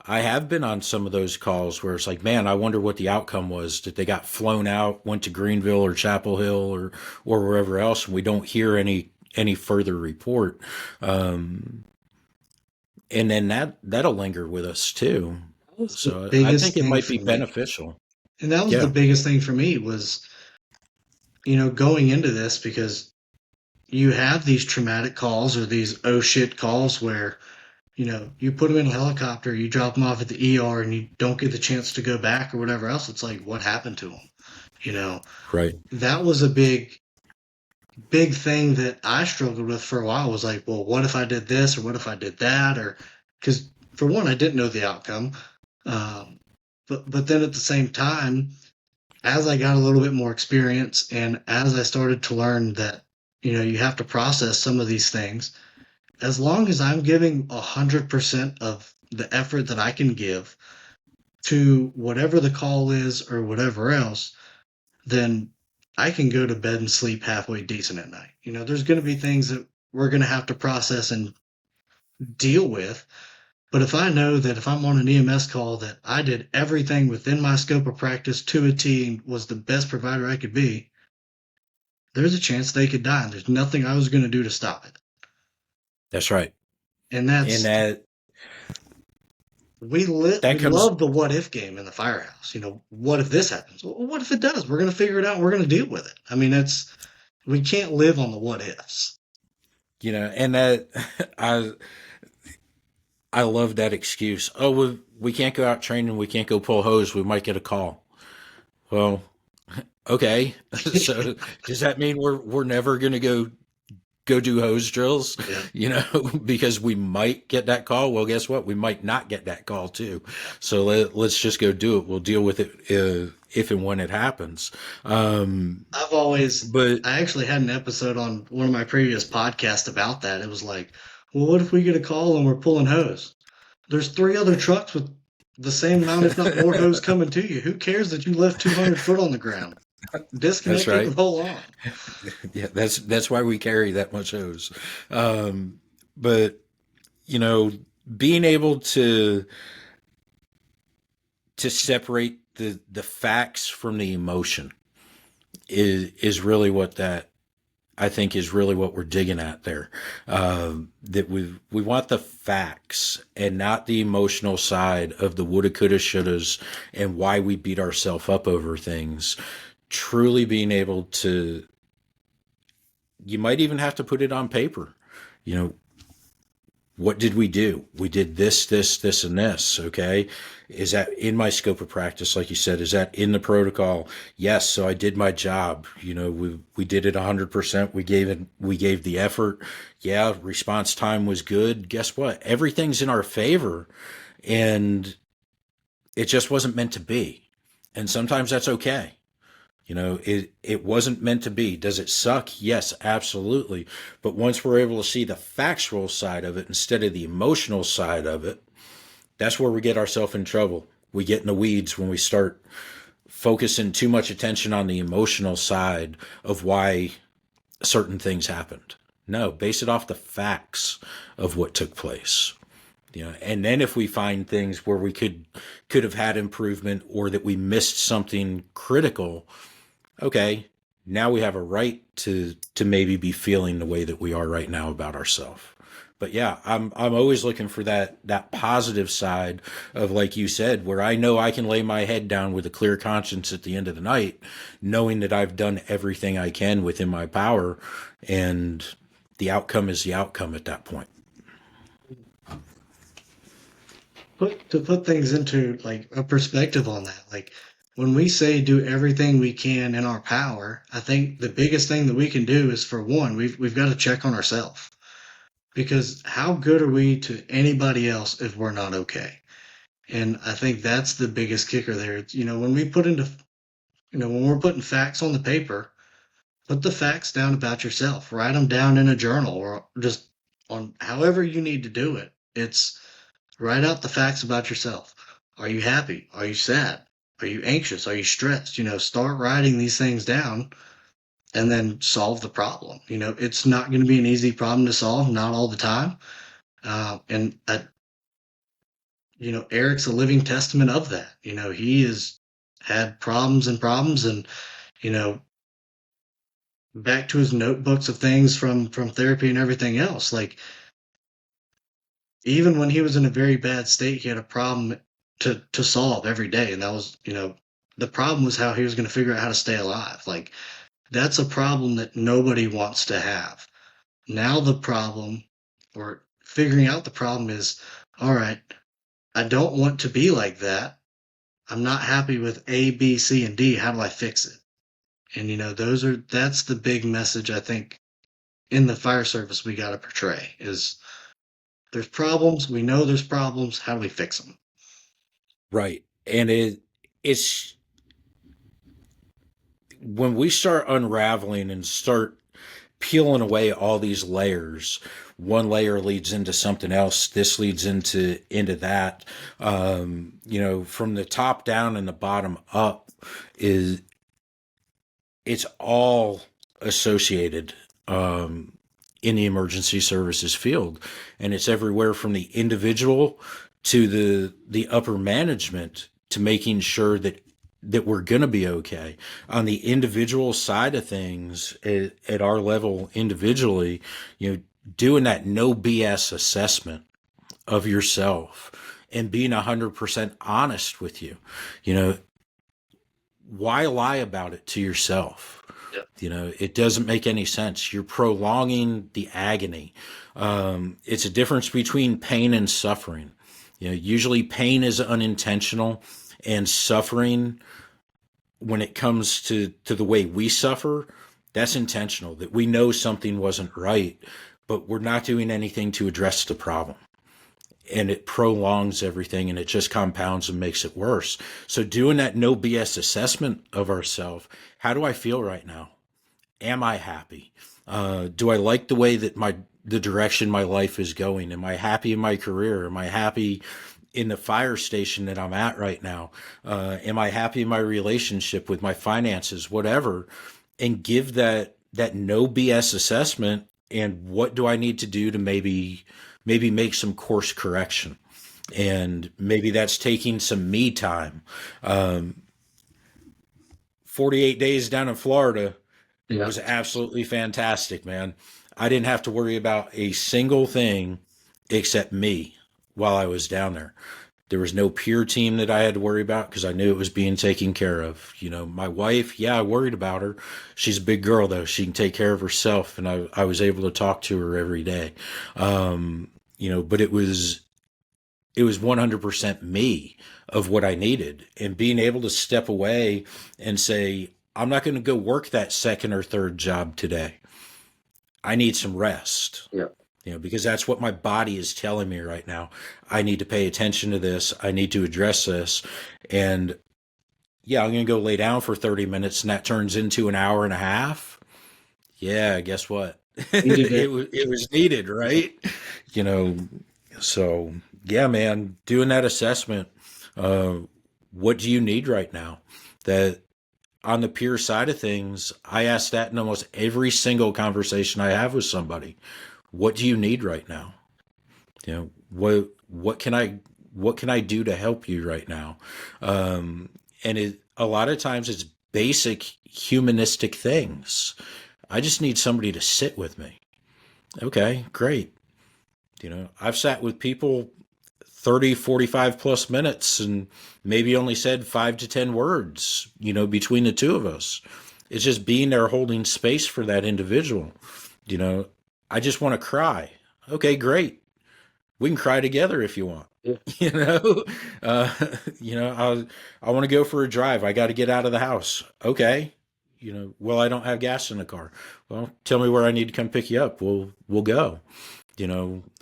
I have been on some of those calls where it's like, man, I wonder what the outcome was. That they got flown out, went to Greenville or Chapel Hill or wherever else, and we don't hear any further report. And then that'll linger with us too. That was the So I biggest think it thing might for be me. beneficial. And that was the Yeah, biggest thing for me was, going into this because you have these traumatic calls or these oh shit calls where, you put them in a helicopter, you drop them off at the ER and you don't get the chance to go back or whatever else. It's like, what happened to them? You know, right. that was a big thing that I struggled with for a while was like, well, what if I did this or what if I did that? Or because for one, I didn't know the outcome. But then at the same time, as I got a little bit more experience and as I started to learn that, you have to process some of these things, as long as I'm giving 100% of the effort that I can give to whatever the call is or whatever else, then I can go to bed and sleep halfway decent at night. There's going to be things that we're going to have to process and deal with. But if I know that if I'm on an EMS call that I did everything within my scope of practice to a T and was the best provider I could be, there's a chance they could die. And there's nothing I was going to do to stop it. That's right. And And that's that we that comes love the what if game in the firehouse. What if this happens? Well, what if it does? We're going to figure it out. And we're going to deal with it. I mean, we can't live on the what ifs. and that I love that excuse. Oh, we can't go out training. We can't go pull hose. We might get a call. Well, okay. So does that mean we're never going to go do hose drills? Yeah. Because we might get that call. Well, guess what? We might not get that call too. So let's just go do it. We'll deal with it if and when it happens. But I actually had an episode on one of my previous podcasts about that. It was like, well, what if we get a call and we're pulling hose? There's 3 other trucks with the same amount, if not more, hose coming to you. Who cares that you left 200 foot on the ground? Disconnect that's it right. and roll on. Yeah, that's why we carry that much hose. But being able to separate the facts from the emotion is really what that I think is really what we're digging at there. That we want the facts and not the emotional side of the woulda, coulda, shouldas and why we beat ourselves up over things. Truly being able to, you might even have to put it on paper. What did we do? We did this, this, and this. Okay. Is that in my scope of practice? Like you said, is that in the protocol? Yes. So I did my job. We did it 100%. We gave the effort. Yeah. Response time was good. Guess what? Everything's in our favor, and it just wasn't meant to be. And sometimes that's okay. It wasn't meant to be. Does it suck? Yes, absolutely. But once we're able to see the factual side of it instead of the emotional side of it, that's where we get ourselves in trouble. We get in the weeds when we start focusing too much attention on the emotional side of why certain things happened. No, base it off the facts of what took place. And then if we find things where we could have had improvement or that we missed something critical, okay, now we have a right to maybe be feeling the way that we are right now about ourselves. But yeah, I'm always looking for that positive side of, like you said, where I know I can lay my head down with a clear conscience at the end of the night, knowing that I've done everything I can within my power, and the outcome is the outcome at that point. To put things into like a perspective on that, like when we say do everything we can in our power, I think the biggest thing that we can do is, for one, we've got to check on ourselves, because how good are we to anybody else if we're not okay? And I think that's the biggest kicker there. When we put into, when we're putting facts on the paper, put the facts down about yourself, write them down in a journal, or just on however you need to do it. It's write out the facts about yourself. Are you happy? Are you sad? Are you anxious? Are you stressed? Start writing these things down and then solve the problem. It's not going to be an easy problem to solve, not all the time. And Eric's a living testament of that. He has had problems and problems, and, you know, back to his notebooks of things from therapy and everything else. Like, even when he was in a very bad state, he had a problem to solve every day, and that was, the problem was how he was going to figure out how to stay alive. Like, that's a problem that nobody wants to have. Now the problem, or figuring out the problem, is, all right, I don't want to be like that. I'm not happy with A, B, C, and D. How do I fix it? And that's the big message I think in the fire service we got to portray is, there's problems. We know there's problems. How do we fix them? Right. And it's when we start unraveling and start peeling away all these layers, one layer leads into something else, this leads into that, from the top down and the bottom up, is it's all associated in the emergency services field, and it's everywhere from the individual to the upper management, to making sure that we're going to be okay. On the individual side of things, at our level individually, doing that no BS assessment of yourself and being 100% honest with you. Why lie about it to yourself? It doesn't make any sense. You're prolonging the agony. It's a difference between pain and suffering. Usually pain is unintentional, and suffering, when it comes to the way we suffer, that's intentional, that we know something wasn't right, but we're not doing anything to address the problem. And it prolongs everything, and it just compounds and makes it worse. So doing that no BS assessment of ourselves, how do I feel right now? Am I happy? Do I like the way that the direction my life is going? Am I happy in my career? Am I happy in the fire station that I'm at right now? Am I happy in my relationship with my finances, whatever? And give that no BS assessment. And what do I need to do to maybe make some course correction? And maybe that's taking some me time. 48 days down in Florida, Yeah. was absolutely fantastic, man. I didn't have to worry about a single thing except me while I was down there. There was no peer team that I had to worry about, because I knew it was being taken care of. My wife, yeah, I worried about her. She's a big girl, though. She can take care of herself, and I was able to talk to her every day. But it was 100% me of what I needed, and being able to step away and say, I'm not going to go work that second or third job today. I need some rest. Yeah. Because that's what my body is telling me right now. I need to pay attention to this. I need to address this. And yeah, I'm going to go lay down for 30 minutes, and that turns into an hour and a half. Yeah, guess what? It was needed, right? So yeah, man, doing that assessment. What do you need right now? That on the peer side of things, I ask that in almost every single conversation I have with somebody. What do you need right now? What can I do to help you right now? And a lot of times it's basic humanistic things. I just need somebody to sit with me. Okay, great. I've sat with people 30, 45 plus minutes and maybe only said 5 to 10 words, between the two of us. It's just being there holding space for that individual. You know, I just want to cry. Okay, great. We can cry together if you want. Yeah. You know, uh, I want to go for a drive. I got to get out of the house. Okay. Well, I don't have gas in the car. Well, tell me where I need to come pick you up. We'll go.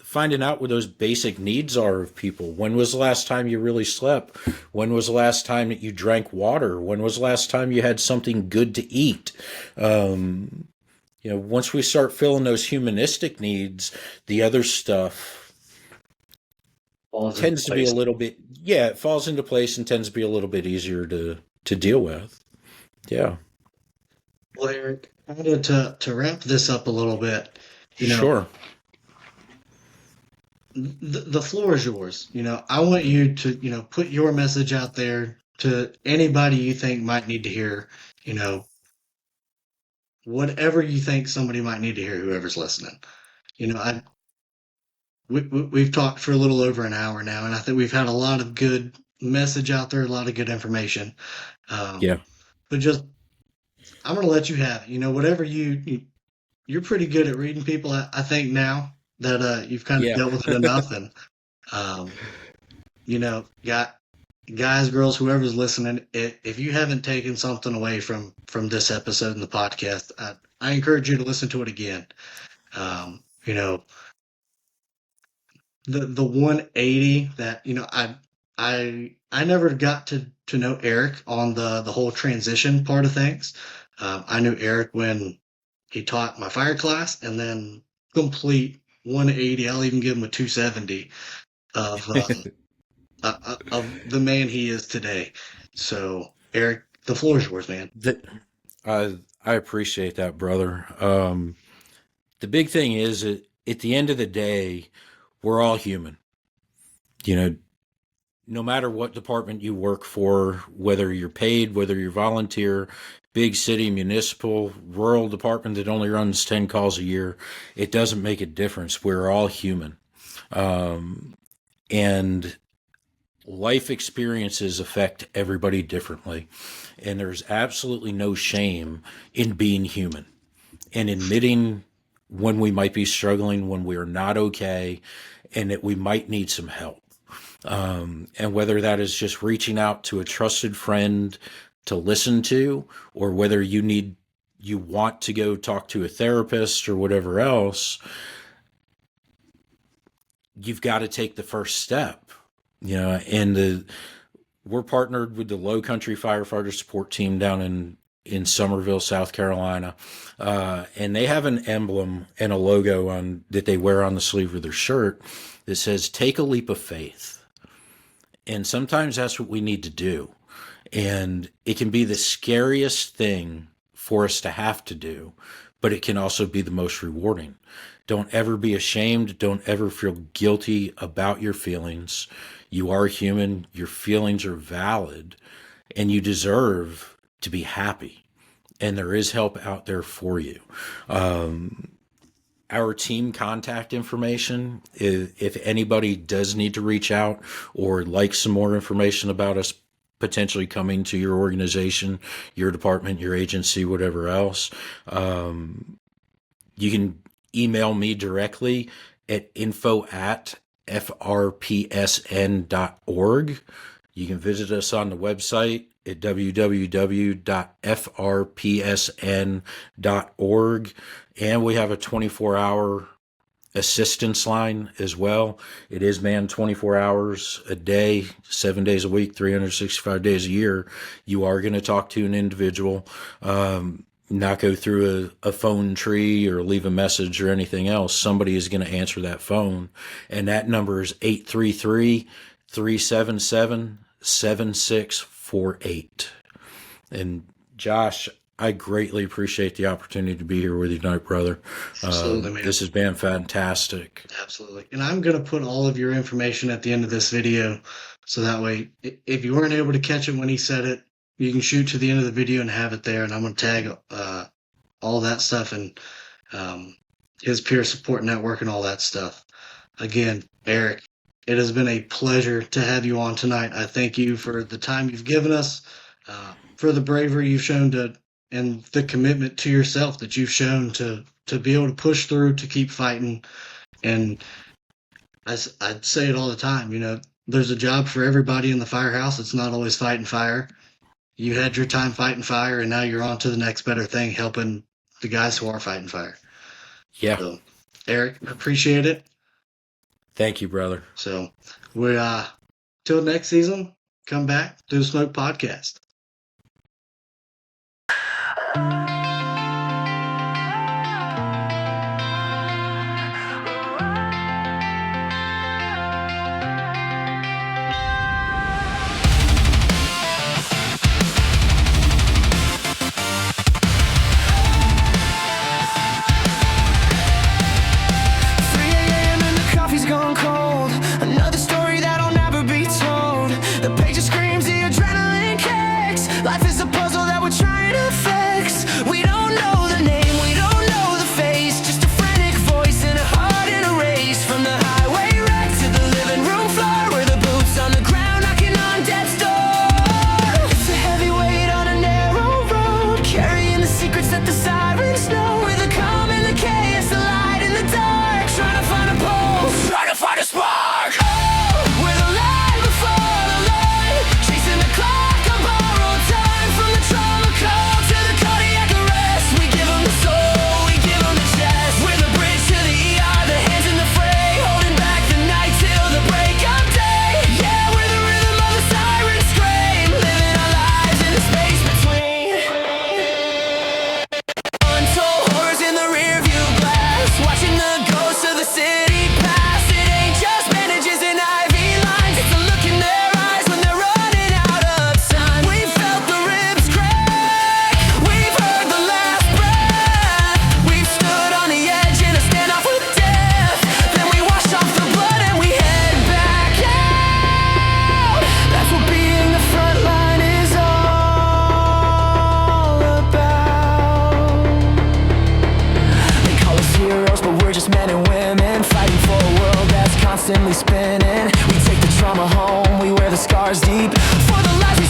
Finding out what those basic needs are of people. When was the last time you really slept? When was the last time that you drank water? When was the last time you had something good to eat? Once we start filling those humanistic needs, the other stuff Falls into tends to be a place. little bit, yeah, it falls into place and tends to be a little bit easier to deal with. Yeah. Well, Eric, kind of to wrap this up a little bit, you know, Sure. the floor is yours. I want you to, put your message out there to anybody you think might need to hear, you know, whatever you think somebody might need to hear, whoever's listening. I we've talked for a little over an hour now, and I think we've had a lot of good message out there, a lot of good information. Um, Yeah. but just, I'm going to let you have it. Whatever you're pretty good at reading people. I think now that you've kind of Yeah. dealt with it enough, and um, got guys, girls, whoever's listening. If you haven't taken something away from this episode in the podcast, I encourage you to listen to it again. Um, you know, the 180 that I never got to know Eric on the whole transition part of things. I knew Eric when he taught my fire class, and then complete 180. I'll even give him a 270 of of the man he is today. So Eric, the floor is yours, man. I appreciate that, brother. The big thing is that at the end of the day, we're all human. You know, no matter what department you work for, whether you're paid, whether you're volunteer, big city, municipal, rural department that only runs 10 calls a year, it doesn't make a difference. We're all human. And life experiences affect everybody differently. And there's absolutely no shame in being human and admitting when we might be struggling, when we're not okay, and that we might need some help. And whether that is just reaching out to a trusted friend to listen to, or whether you want to go talk to a therapist or whatever else, you've got to take the first step. And we're partnered with the Low Country Firefighter Support Team down in Somerville, South Carolina, and they have an emblem and a logo that they wear on the sleeve of their shirt that says "Take a leap of faith." And sometimes that's what we need to do. And it can be the scariest thing for us to have to do, but it can also be the most rewarding. Don't ever be ashamed. Don't ever feel guilty about your feelings. You are human. Your feelings are valid, and you deserve to be happy. And there is help out there for you. Our team contact information, if anybody does need to reach out or like some more information about us potentially coming to your organization, your department, your agency, whatever else, you can email me directly at info@frpsn.org. You can visit us on the website at www.frpsn.org. And we have a 24-hour assistance line as well. It is manned 24 hours a day, 7 days a week, 365 days a year. You are going to talk to an individual, not go through a phone tree or leave a message or anything else. Somebody is going to answer that phone. And that number is 833-377-7648. And Josh, I greatly appreciate the opportunity to be here with you tonight, brother. Absolutely, man. This has been fantastic. Absolutely. And I'm going to put all of your information at the end of this video. So that way, if you weren't able to catch it when he said it, you can shoot to the end of the video and have it there. And I'm going to tag all that stuff and his peer support network and all that stuff. Again, Eric, it has been a pleasure to have you on tonight. I thank you for the time you've given us, for the bravery you've shown to, and the commitment to yourself that you've shown to be able to push through, to keep fighting. And I'd say it all the time, there's a job for everybody in the firehouse. It's not always fighting fire. You had your time fighting fire, and now you're on to the next better thing, helping the guys who are fighting fire. Yeah. So, Eric, appreciate it. Thank you, brother. So we till next season, come back, do the Smoke Podcast. Constantly spinning, we take the trauma home, we wear the scars deep for the lives we